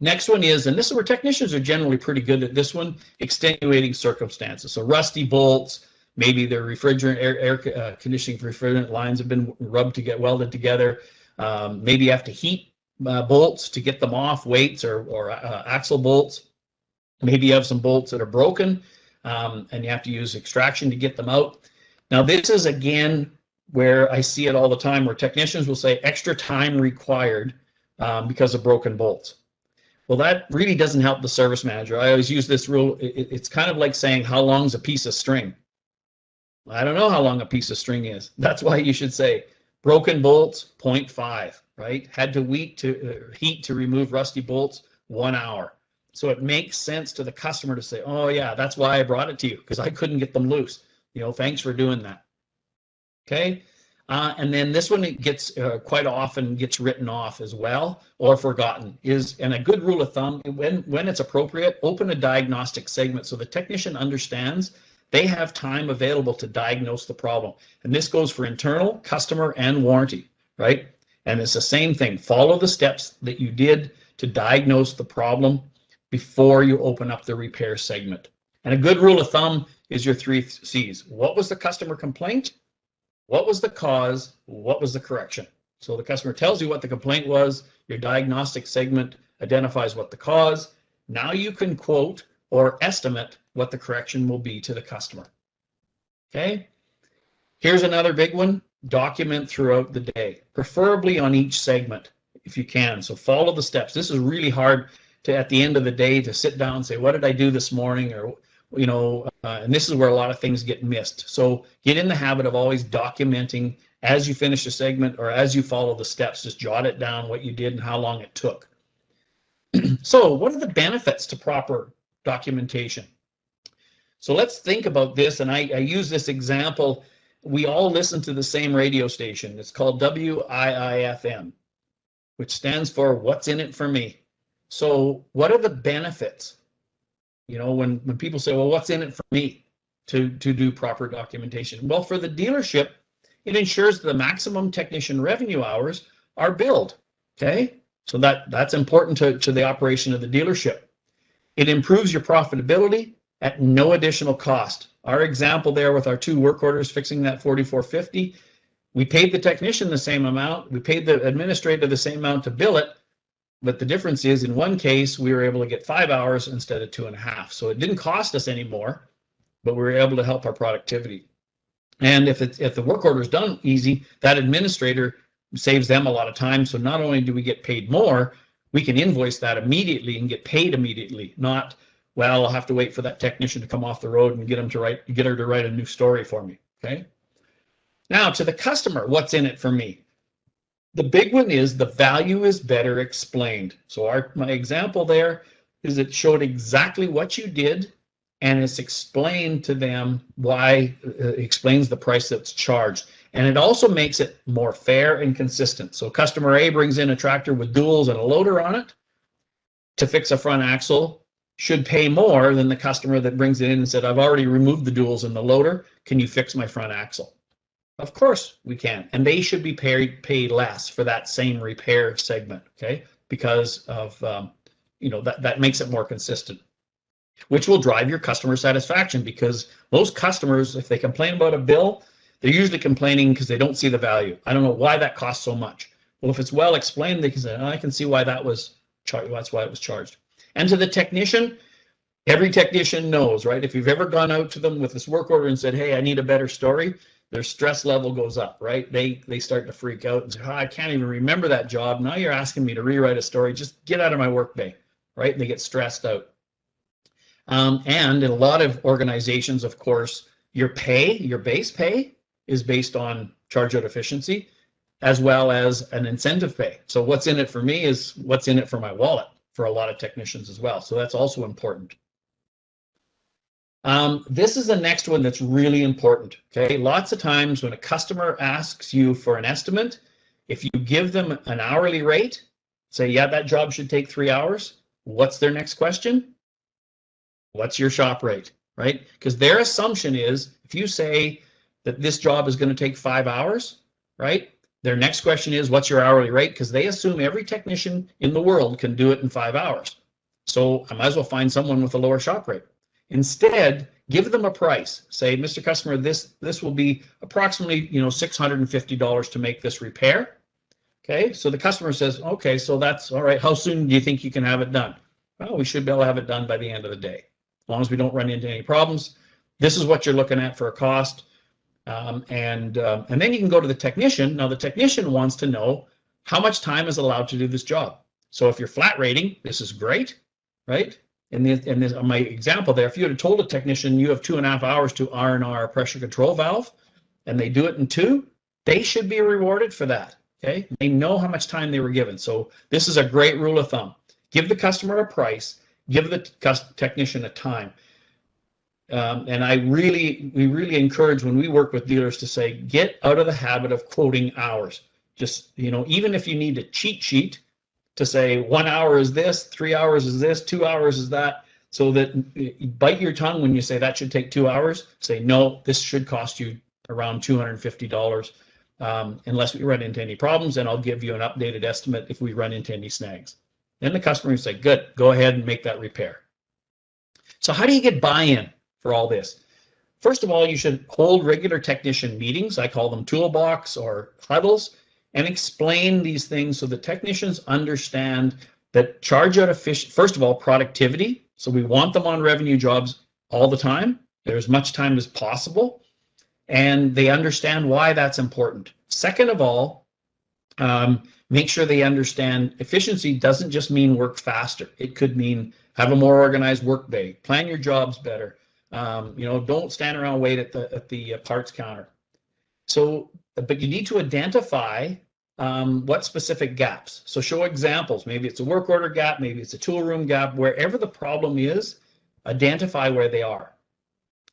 [SPEAKER 2] Next one is, and this is where technicians are generally pretty good at this one, extenuating circumstances. So rusty bolts, Maybe their refrigerant, air conditioning refrigerant lines have been welded together. Maybe you have to heat bolts to get them off, weights or axle bolts. Maybe you have some bolts that are broken and you have to use extraction to get them out. Now, this is, again, where I see it all the time, where technicians will say extra time required because of broken bolts. Well, that really doesn't help the service manager. I always use this rule. It's kind of like saying, how long is a piece of string? I don't know how long a piece of string is. That's why you should say broken bolts, 0.5, right? Had to heat to remove rusty bolts, 1 hour. So it makes sense to the customer to say, oh yeah, that's why I brought it to you, because I couldn't get them loose. Thanks for doing that. Okay. And then this one, it gets quite often gets written off as well or forgotten. And a good rule of thumb, when it's appropriate, open a diagnostic segment so the technician understands they have time available to diagnose the problem. And this goes for internal, customer, and warranty, right? And it's the same thing. Follow the steps that you did to diagnose the problem before you open up the repair segment. And a good rule of thumb is your 3 C's. What was the customer complaint? What was the cause? What was the correction? So the customer tells you what the complaint was. Your diagnostic segment identifies what the cause. Now you can quote or estimate what the correction will be to the customer. Okay. Here's another big one. Document throughout the day, preferably on each segment if you can. So follow the steps. This is really hard to, at the end of the day, to sit down and say, what did I do this morning? Or and this is where a lot of things get missed. So get in the habit of always documenting as you finish a segment or as you follow the steps. Just jot it down, what you did and how long it took. So what are the benefits to proper documentation? So let's think about this, and I use this example. We all listen to the same radio station. It's called WIIFM, which stands for What's in It for Me. So what are the benefits? When people say, well, what's in it for me to do proper documentation? Well, for the dealership, it ensures the maximum technician revenue hours are billed, okay? So that's important to the operation of the dealership. It improves your profitability at no additional cost. Our example there with our 2 work orders fixing that 4450, we paid the technician the same amount, we paid the administrator the same amount to bill it, but the difference is in one case, we were able to get 5 hours instead of 2.5. So it didn't cost us any more, but we were able to help our productivity. And if the work order is done easy, that administrator saves them a lot of time. So not only do we get paid more, we can invoice that immediately and get paid immediately. Not, well, I'll have to wait for that technician to come off the road and get her to write a new story for me. Okay. Now to the customer, what's in it for me? The big one is the value is better explained. So my example there is it showed exactly what you did, and it's explained to them why, explains the price that's charged. And it also makes it more fair and consistent. So customer A brings in a tractor with duals and a loader on it to fix a front axle, should pay more than the customer that brings it in and said, I've already removed the duals and the loader. Can you fix my front axle? Of course we can, and they should be paid less for that same repair segment, okay? Because of that makes it more consistent, which will drive your customer satisfaction, because most customers, if they complain about a bill, they're usually complaining because they don't see the value. I don't know why that costs so much. Well, if it's well explained, they can say, oh, I can see why that was charged. That's why it was charged. And to the technician, every technician knows, right? If you've ever gone out to them with this work order and said, hey, I need a better story, their stress level goes up, right? They start to freak out and say, oh, I can't even remember that job. Now you're asking me to rewrite a story. Just get out of my work bay, right? They get stressed out. And in a lot of organizations, of course, your base pay is based on charge out efficiency, as well as an incentive pay. So what's in it for me is what's in it for my wallet for a lot of technicians as well. So that's also important. This is the next one that's really important, okay? Lots of times when a customer asks you for an estimate, if you give them an hourly rate, say, yeah, that job should take 3 hours, what's their next question? What's your shop rate, right? Because their assumption is, if you say that this job is going to take 5 hours, right? Their next question is, what's your hourly rate? Because they assume every technician in the world can do it in 5 hours. So I might as well find someone with a lower shop rate. Instead, Give them a price. Say, Mr. Customer, this will be approximately, $650 to make this repair. Okay, so the customer says, okay, so that's all right. How soon do you think you can have it done? Well, we should be able to have it done by the end of the day, as long as we don't run into any problems. This is what you're looking at for a cost. And then you can go to the technician. Now, the technician wants to know how much time is allowed to do this job. So if you're flat rating, this is great, right? In my example there, if you had told a technician you have 2.5 hours to R&R a pressure control valve, and they do it in 2, they should be rewarded for that. Okay, they know how much time they were given. So this is a great rule of thumb. Give the customer a price, give the technician a time. And we really encourage when we work with dealers to say, get out of the habit of quoting hours. Just, even if you need a cheat sheet to say 1 hour is this, 3 hours is this, 2 hours is that, so that you bite your tongue when you say that should take 2 hours. Say, no, this should cost you around $250. Unless we run into any problems, and I'll give you an updated estimate if we run into any snags. Then the customer will say, good, go ahead and make that repair. So how do you get buy-in for all this? First of all, you should hold regular technician meetings. I call them toolbox or huddles, and explain these things so the technicians understand that charge out first of all, productivity. So we want them on revenue jobs all the time, as much time as possible. And they understand why that's important. Second of all, make sure they understand efficiency doesn't just mean work faster. It could mean have a more organized work day, plan your jobs better. Don't stand around wait at the parts counter. So, but you need to identify what specific gaps. So show examples. Maybe it's a work order gap, maybe it's a tool room gap. Wherever the problem is, identify where they are.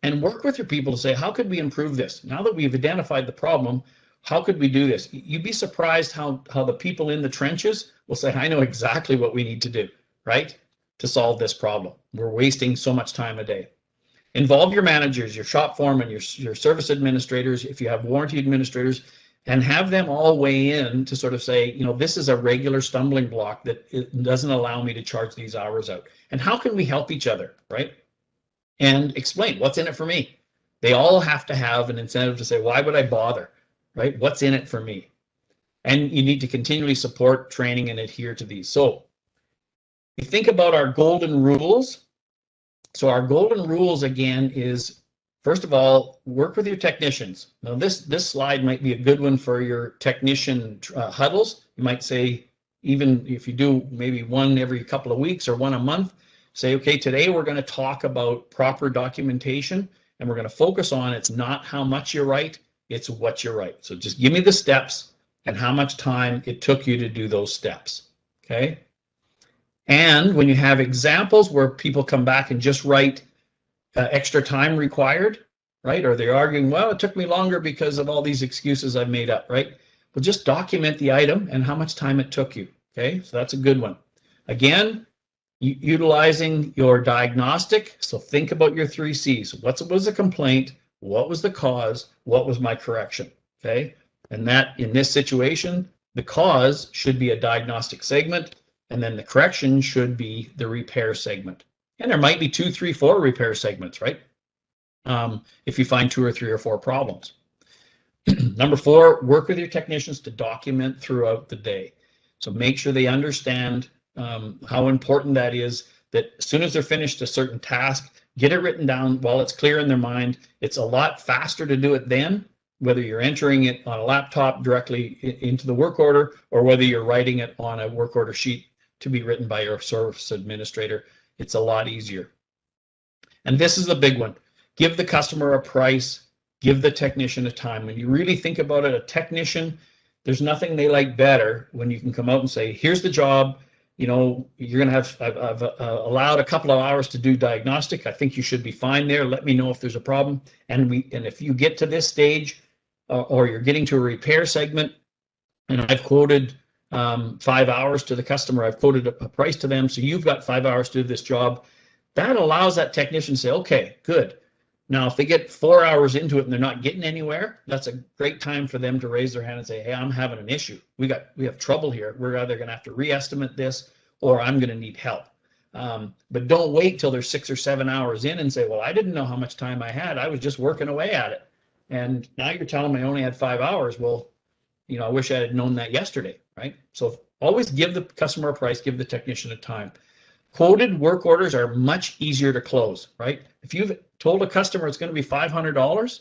[SPEAKER 2] And work with your people to say, how could we improve this? Now that we've identified the problem, how could we do this? You'd be surprised how the people in the trenches will say, I know exactly what we need to do, right? To solve this problem. We're wasting so much time a day. Involve your managers, your shop foremen, your service administrators, if you have warranty administrators, and have them all weigh in to sort of say, this is a regular stumbling block that it doesn't allow me to charge these hours out. And how can we help each other, right? And explain what's in it for me. They all have to have an incentive to say, why would I bother, right? What's in it for me? And you need to continually support training and adhere to these. So you think about our golden rules. So our golden rules, again, is, first of all, work with your technicians. Now, this slide might be a good one for your technician huddles. You might say, even if you do maybe one every couple of weeks or one a month, say, okay, today we're going to talk about proper documentation, and we're going to focus on it's not how much you write, it's what you write. So just give me the steps and how much time it took you to do those steps, okay? And when you have examples where people come back and just write extra time required, right? Or they're arguing, well, it took me longer because of all these excuses I've made up, right? Well, just document the item and how much time it took you, okay? So that's a good one. Again, utilizing your diagnostic. So think about your 3 C's. What was the complaint? What was the cause? What was my correction? Okay. And that in this situation, the cause should be a diagnostic segment, and then the correction should be the repair segment. And there might be 2, 3, 4 repair segments, right? If you find 2 or 3 or 4 problems. Number 4, work with your technicians to document throughout the day. So make sure they understand how important that is, that as soon as they're finished a certain task, get it written down while it's clear in their mind. It's a lot faster to do it then, whether you're entering it on a laptop directly into the work order or whether you're writing it on a work order sheet to be written by your service administrator. It's a lot easier. And this is the big one. Give the customer a price, give the technician a time. When you really think about it, a technician, there's nothing they like better when you can come out and say, here's the job. You're going to have, I've allowed a couple of hours to do diagnostic. I think you should be fine there. Let me know if there's a problem. And if you get to this stage or you're getting to a repair segment, and I've quoted 5 hours to the customer, I've quoted a price to them. So you've got 5 hours to do this job. That allows that technician to say, okay, good. Now, if they get 4 hours into it and they're not getting anywhere, that's a great time for them to raise their hand and say, hey, I'm having an issue. We have trouble here. We're either going to have to re-estimate this or I'm going to need help. But don't wait till they're 6 or 7 hours in and say, well, I didn't know how much time I had. I was just working away at it. And now you're telling me I only had 5 hours. Well, I wish I had known that yesterday, right? So always give the customer a price, give the technician a time. Quoted work orders are much easier to close, right? If you've told a customer it's going to be $500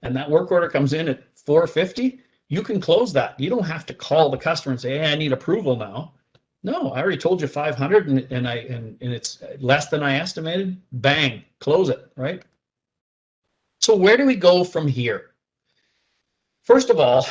[SPEAKER 2] and that work order comes in at $450, you can close that. You don't have to call the customer and say, hey, I need approval now. No, I already told you 500 and it's less than I estimated. Bang, close it, right? So where do we go from here? First of all,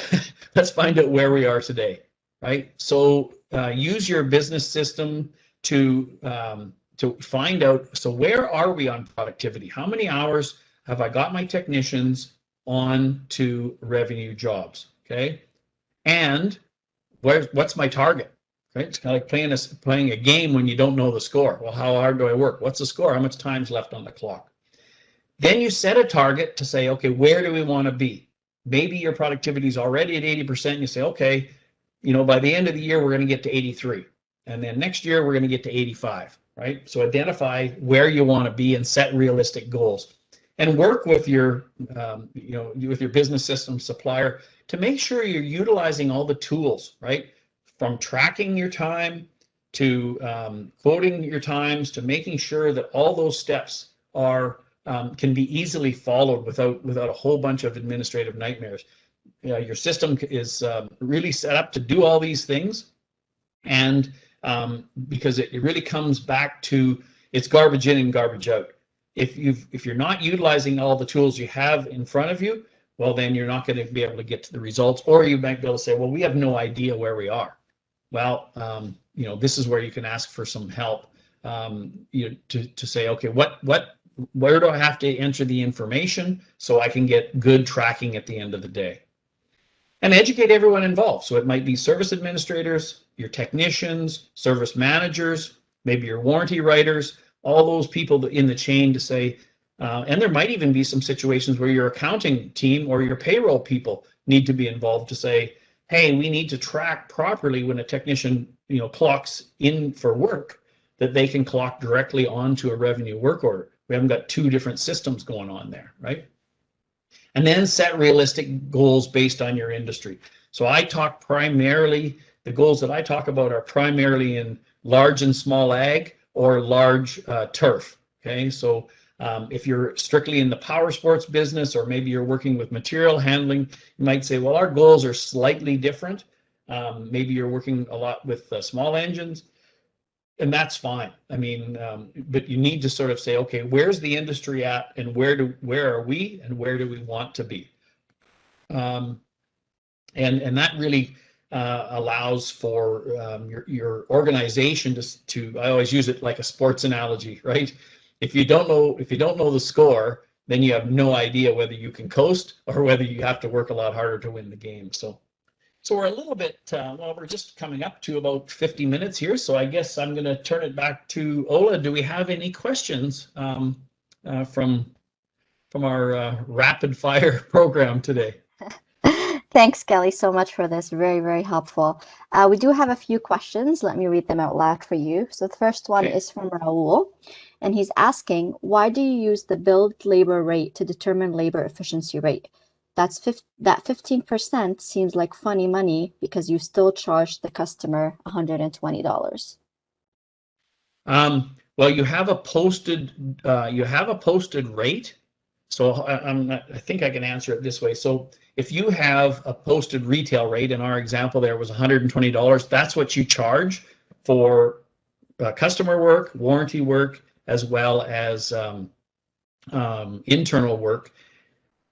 [SPEAKER 2] let's find out where we are today, right? So use your business system to find out, so where are we on productivity? How many hours have I got my technicians on to revenue jobs, okay? And what's my target, right? It's kind of like playing a game when you don't know the score. Well, how hard do I work? What's the score? How much time's left on the clock? Then you set a target to say, okay, where do we want to be? Maybe your productivity is already at 80%. And you say, okay, by the end of the year, we're going to get to 83. And then next year, we're going to get to 85, right? So identify where you want to be and set realistic goals. And work with your, with your business system supplier to make sure you're utilizing all the tools, right? From tracking your time to quoting your times to making sure that all those steps are can be easily followed without a whole bunch of administrative nightmares. Your system is really set up to do all these things, and because it really comes back to it's garbage in and garbage out. If you're not utilizing all the tools you have in front of you, well, then you're not going to be able to get to the results, or you might be able to say, well, we have no idea where we are. Well, this is where you can ask for some help to say, okay, where do I have to enter the information so I can get good tracking at the end of the day? And educate everyone involved. So it might be service administrators, your technicians, service managers, maybe your warranty writers, all those people in the chain to say, and there might even be some situations where your accounting team or your payroll people need to be involved to say, hey, we need to track properly when a technician clocks in for work, that they can clock directly onto a revenue work order. We haven't got two different systems going on there, right? And then set realistic goals based on your industry. So the goals that I talk about are primarily in large and small ag or large turf, okay? So if you're strictly in the power sports business, or maybe you're working with material handling, you might say, well, our goals are slightly different. Maybe you're working a lot with small engines. And that's fine. I mean, but you need to sort of say, okay, where's the industry at, and where are we, and where do we want to be? And that really allows for your organization to. I always use it like a sports analogy, right? If you don't know the score, then you have no idea whether you can coast or whether you have to work a lot harder to win the game. So we're a little bit, we're just coming up to about 50 minutes here. So I guess I'm going to turn it back to Ola. Do we have any questions from our rapid fire program today?
[SPEAKER 1] Thanks, Kelly, so much for this. Very, very helpful. We do have a few questions. Let me read them out loud for you. So the first one is from Raul, and he's asking, why do you use the billed labor rate to determine labor efficiency rate? That 15% seems like funny money because you still charge the customer $120.
[SPEAKER 2] Well, you have a posted rate. So I think I can answer it this way. So if you have a posted retail rate, in our example there was $120, that's what you charge for customer work, warranty work, as well as internal work.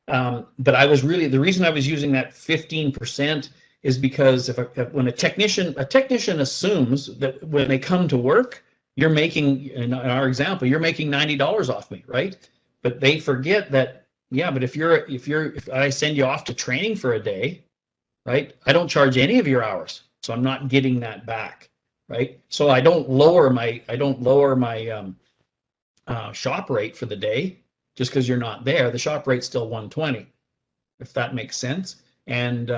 [SPEAKER 2] But the reason I was using that 15% is because when a technician assumes that when they come to work, you're making, in our example, you're making $90 off me, right? But they forget that, yeah, but if I send you off to training for a day, right, I don't charge any of your hours, so I'm not getting that back, right? So I don't lower my shop rate for the day just because you're not there. The shop rate's still 120, if that makes sense. And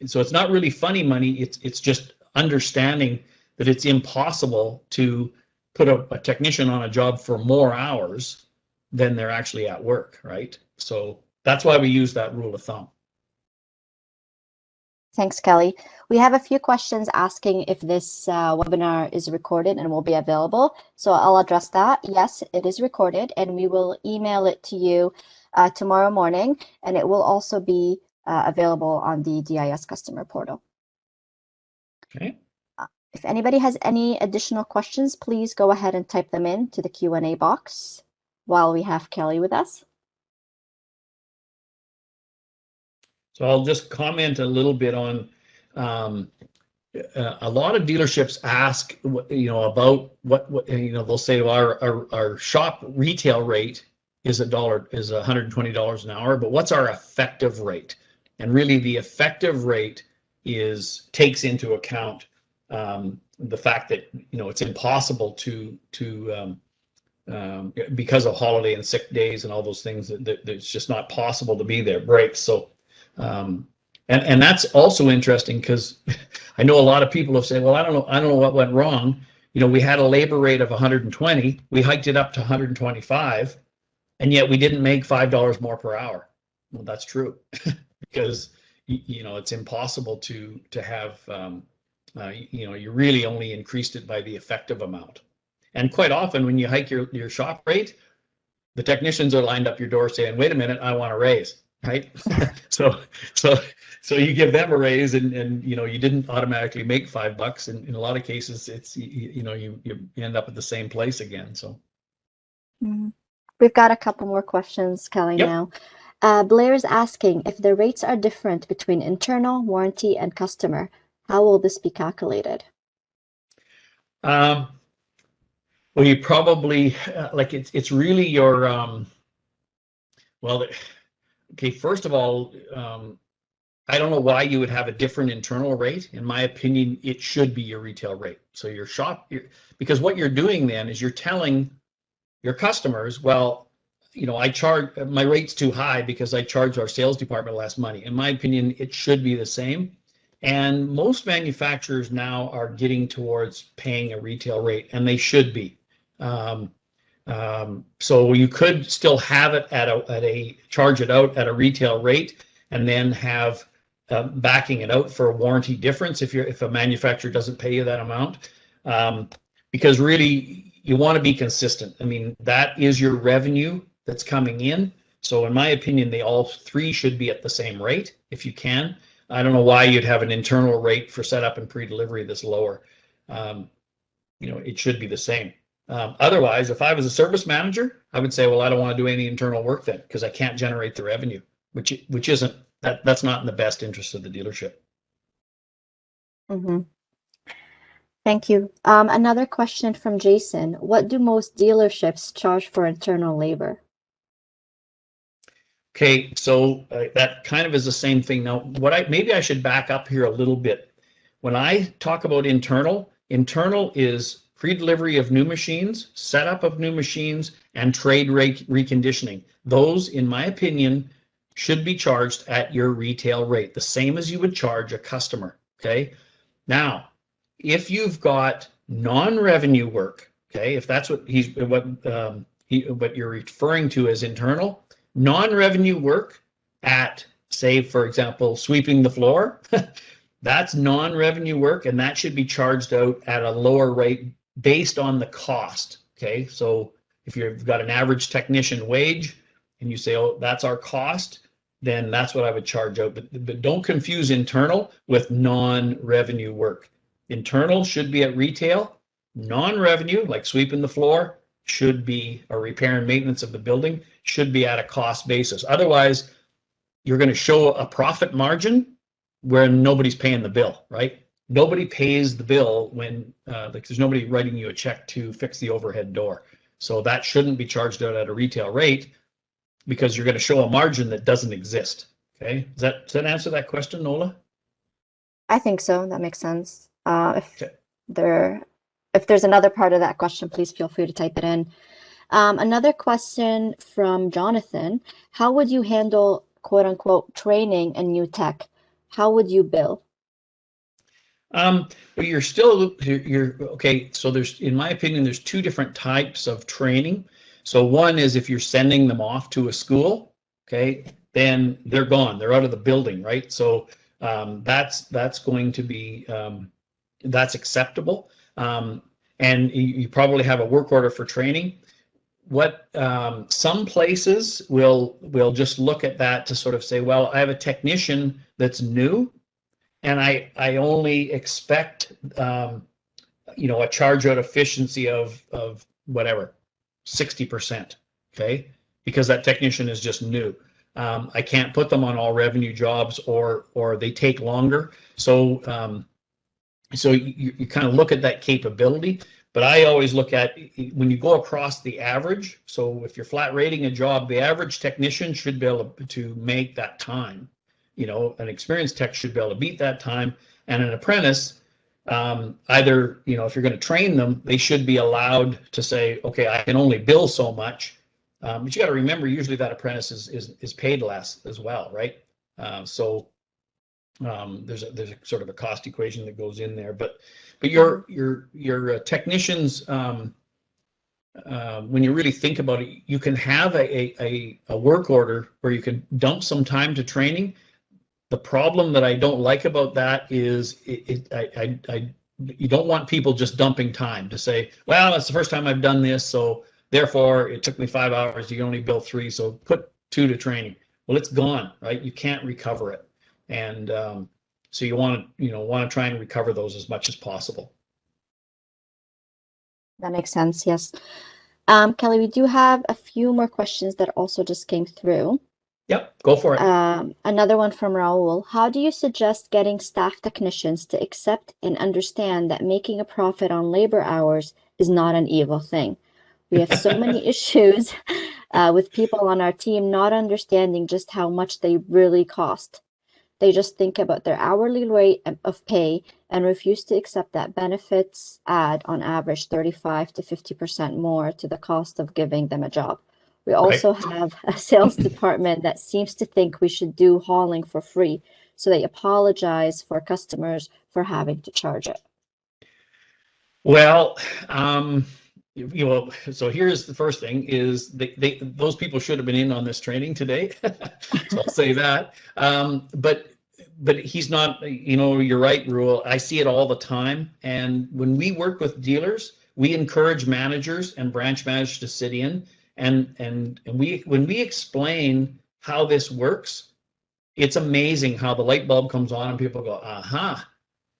[SPEAKER 2] so it's not really funny money. It's just understanding that it's impossible to put a technician on a job for more hours than they're actually at work, right? So that's why we use that rule of thumb.
[SPEAKER 1] Thanks, Kelly. We have a few questions asking if this webinar is recorded and will be available. So I'll address that. Yes, it is recorded, and we will email it to you tomorrow morning, and it will also be available on the DIS customer portal.
[SPEAKER 2] Okay.
[SPEAKER 1] If anybody has any additional questions, please go ahead and type them in to the Q&A box while we have Kelly with us.
[SPEAKER 2] So I'll just comment a little bit on a lot of dealerships ask, about what they'll say, well, our shop retail rate is $120 an hour, but what's our effective rate? And really, the effective rate takes into account the fact that it's impossible to because of holiday and sick days and all those things that it's just not possible to be there, breaks. So and that's also interesting because I know a lot of people have said, well, I don't know what went wrong. We had a labor rate of 120, we hiked it up to 125, and yet we didn't make $5 more per hour. Well, that's true because it's impossible to have you really only increased it by the effective amount. And quite often when you hike your shop rate, the technicians are lined up your door saying, wait a minute, I want a raise, right? so you give them a raise and you didn't automatically make $5. And in a lot of cases, it's, you end up at the same place again. So
[SPEAKER 1] we've got a couple more questions, Kelly.
[SPEAKER 2] Yep.
[SPEAKER 1] Now. Blair's asking if the rates are different between internal, warranty, and customer. How will this be calculated?
[SPEAKER 2] Well, you probably it's really your okay. First of all, I don't know why you would have a different internal rate. In my opinion, it should be your retail rate. So your shop, because what you're doing then is you're telling your customers, well, I charge, my rate's too high because I charged our sales department less money. In my opinion, it should be the same. And most manufacturers now are getting towards paying a retail rate, and they should be. So you could still have it charge it out at a retail rate, and then have backing it out for a warranty difference if a manufacturer doesn't pay you that amount, because really you want to be consistent. I mean, that is your revenue that's coming in. So in my opinion, they all three should be at the same rate if you can. I don't know why you'd have an internal rate for setup and pre-delivery that's lower. It should be the same. Otherwise, if I was a service manager, I would say, well, I don't want to do any internal work then because I can't generate the revenue, which isn't that's not in the best interest of the dealership.
[SPEAKER 1] Mm-hmm. Thank you. Another question from Jason. What do most dealerships charge for internal labor?
[SPEAKER 2] Okay, so that kind of is the same thing. Now, maybe I should back up here a little bit. When I talk about internal is pre-delivery of new machines, setup of new machines, and trade reconditioning. Those, in my opinion, should be charged at your retail rate, the same as you would charge a customer. Okay. Now, if you've got non-revenue work, okay, if that's what you're referring to as internal, non-revenue work at, say, for example, sweeping the floor, that's non-revenue work, and that should be charged out at a lower rate based on the cost. Okay, so if you've got an average technician wage and you say, oh, that's our cost, then that's what I would charge out. But don't confuse internal with non-revenue work. Internal should be at retail. Non-revenue, like sweeping the floor, should be a repair and maintenance of the building, should be at a cost basis. Otherwise, you're going to show a profit margin where nobody's paying the bill, right? Nobody pays the bill when there's nobody writing you a check to fix the overhead door. So that shouldn't be charged out at a retail rate because you're going to show a margin that doesn't exist. Okay, does that answer that question, Nola?
[SPEAKER 1] I think so. That makes sense. If there's another part of that question, please feel free to type it in. Another question from Jonathan: how would you handle "quote unquote" training and new tech? How would you bill?
[SPEAKER 2] But you're okay. So there's, in my opinion, there's two different types of training. So one is if you're sending them off to a school, okay, then they're gone. They're out of the building, right? So that's going to be that's acceptable. And you probably have a work order for training. What some places will just look at that to sort of say, well, I have a technician that's new, and I only expect a charge out efficiency of whatever 60%, okay, because that technician is just new. I can't put them on all revenue jobs, or they take longer. So so you kind of look at that capability, but I always look at when you go across the average. So if you're flat rating a job, the average technician should be able to make that time. An experienced tech should be able to beat that time, and an apprentice, either, if you're going to train them, they should be allowed to say, okay, I can only bill so much. But you got to remember, usually that apprentice is paid less as well, right? So there's a sort of a cost equation that goes in there, but your technicians, when you really think about it, you can have a work order where you can dump some time to training. The problem that I don't like about that is you don't want people just dumping time to say, well, it's the first time I've done this, so therefore it took me 5 hours. You only bill 3, so put 2 to training. Well, it's gone, right? You can't recover it. And so you want to try and recover those as much as possible.
[SPEAKER 1] That makes sense. Yes. Kelly, we do have a few more questions that also just came through.
[SPEAKER 2] Yep, go for it.
[SPEAKER 1] Another one from Raul. How do you suggest getting staff technicians to accept and understand that making a profit on labor hours is not an evil thing? We have so many issues with people on our team not understanding just how much they really cost. They just think about their hourly rate of pay and refuse to accept that benefits add on average 35 to 50% more to the cost of giving them a job. We also have a sales department that seems to think we should do hauling for free, so they apologize for customers for having to charge it.
[SPEAKER 2] Well, so here's the first thing is those people should have been in on this training today. So I'll say that. But he's not, you're right, Rule. I see it all the time. And when we work with dealers, we encourage managers and branch managers to sit in. And when we explain how this works, it's amazing how the light bulb comes on and people go, aha.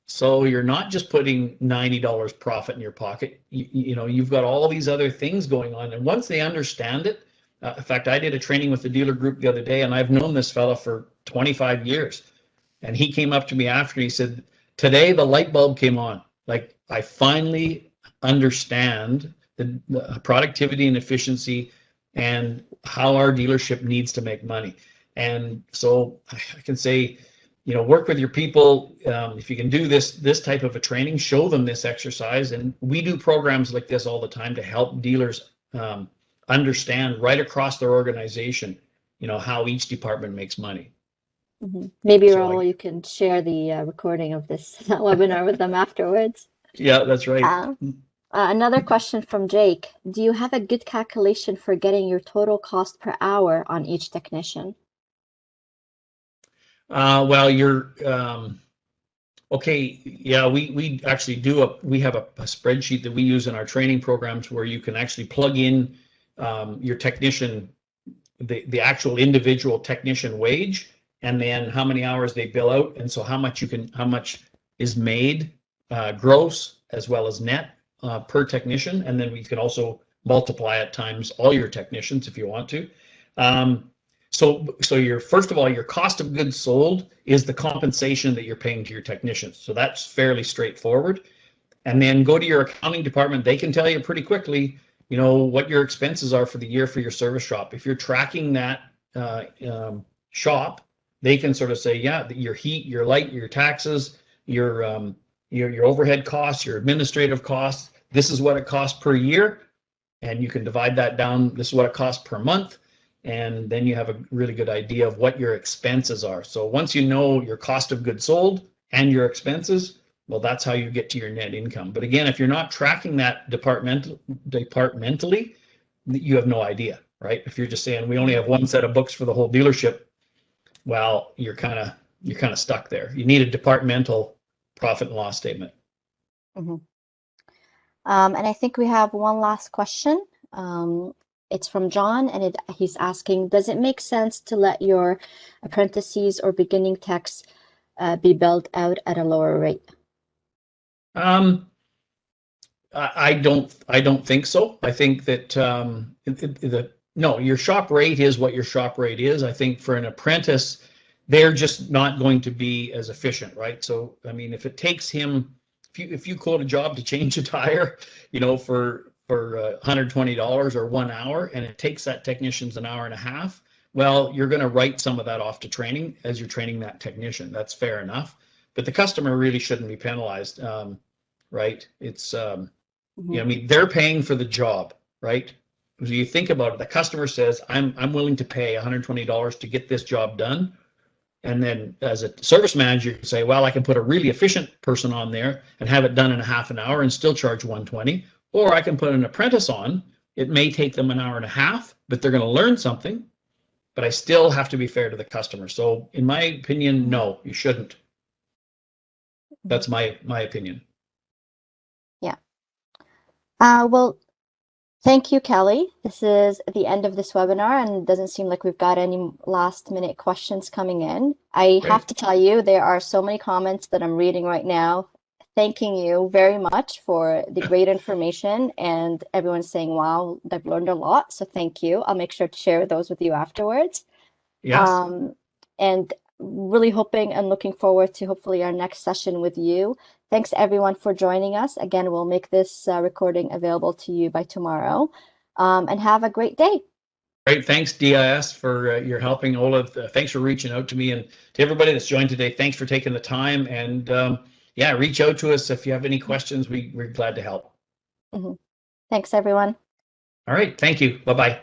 [SPEAKER 2] So you're not just putting $90 profit in your pocket. You've got all these other things going on. And once they understand it, in fact, I did a training with the dealer group the other day, and I've known this fella for 25 years. And he came up to me after, he said, today the light bulb came on. Like, I finally understand the productivity and efficiency and how our dealership needs to make money. And so I can say, work with your people. If you can do this type of a training, show them this exercise. And we do programs like this all the time to help dealers understand right across their organization, how each department makes money.
[SPEAKER 1] Mm-hmm. Maybe, Raul, you can share the recording of this webinar with them afterwards.
[SPEAKER 2] Yeah, that's right.
[SPEAKER 1] Another question from Jake. Do you have a good calculation for getting your total cost per hour on each technician?
[SPEAKER 2] Well, you're okay. Yeah, we actually we have a spreadsheet that we use in our training programs where you can actually plug in your technician, the actual individual technician wage, and then how many hours they bill out, and so how much is made gross as well as net per technician, and then we can also multiply it times all your technicians if you want to. So your first of all, your cost of goods sold is the compensation that you're paying to your technicians. So that's fairly straightforward. And then go to your accounting department. They can tell you pretty quickly, what your expenses are for the year for your service shop. If you're tracking that shop, they can sort of say, yeah, your heat, your light, your taxes, your overhead costs, your administrative costs. This is what it costs per year, and you can divide that down. This is what it costs per month. And then you have a really good idea of what your expenses are. So once you know your cost of goods sold and your expenses, Well, that's how you get to your net income. But again, if you're not tracking that departmentally, you have no idea, right? If you're just saying we only have one set of books for the whole dealership, well, you're kind of stuck there. You need a departmental profit and loss statement.
[SPEAKER 1] Mhm. And I think we have one last question. It's from John, and he's asking, does it make sense to let your apprentices or beginning techs be billed out at a lower rate?
[SPEAKER 2] Um, I don't think so. I think that no, your shop rate is what your shop rate is. I think for an apprentice, they're just not going to be as efficient, right? So I mean, if it takes him, if you quote a job to change a tire, for $120 or 1 hour, and it takes that technician's an hour and a half, well, you're going to write some of that off to training as you're training that technician. That's fair enough, but the customer really shouldn't be penalized, right? I mean, they're paying for the job, right? So you think about it, the customer says, I'm willing to pay $120 to get this job done. And then as a service manager, you can say, well, I can put a really efficient person on there and have it done in a half an hour and still charge 120. Or I can put an apprentice on. It may take them an hour and a half, but they're going to learn something. But I still have to be fair to the customer. So in my opinion, no, you shouldn't. That's my opinion.
[SPEAKER 1] Yeah. Well, thank you, Kelly. This is the end of this webinar, and it doesn't seem like we've got any last minute questions coming in. I have to tell you, there are so many comments that I'm reading right now, thanking you very much for the great information, and everyone's saying, wow, they've learned a lot. So thank you. I'll make sure to share those with you afterwards.
[SPEAKER 2] Yes.
[SPEAKER 1] And really hoping and looking forward to hopefully our next session with you. Thanks everyone for joining us. Again, we'll make this recording available to you by tomorrow. And have a great day.
[SPEAKER 2] Great. Thanks, DIS, for your helping. Ola, thanks for reaching out to me. And to everybody that's joined today, thanks for taking the time. And yeah, reach out to us if you have any questions. We're glad to help.
[SPEAKER 1] Thanks, everyone.
[SPEAKER 2] All right. Thank you. Bye-bye.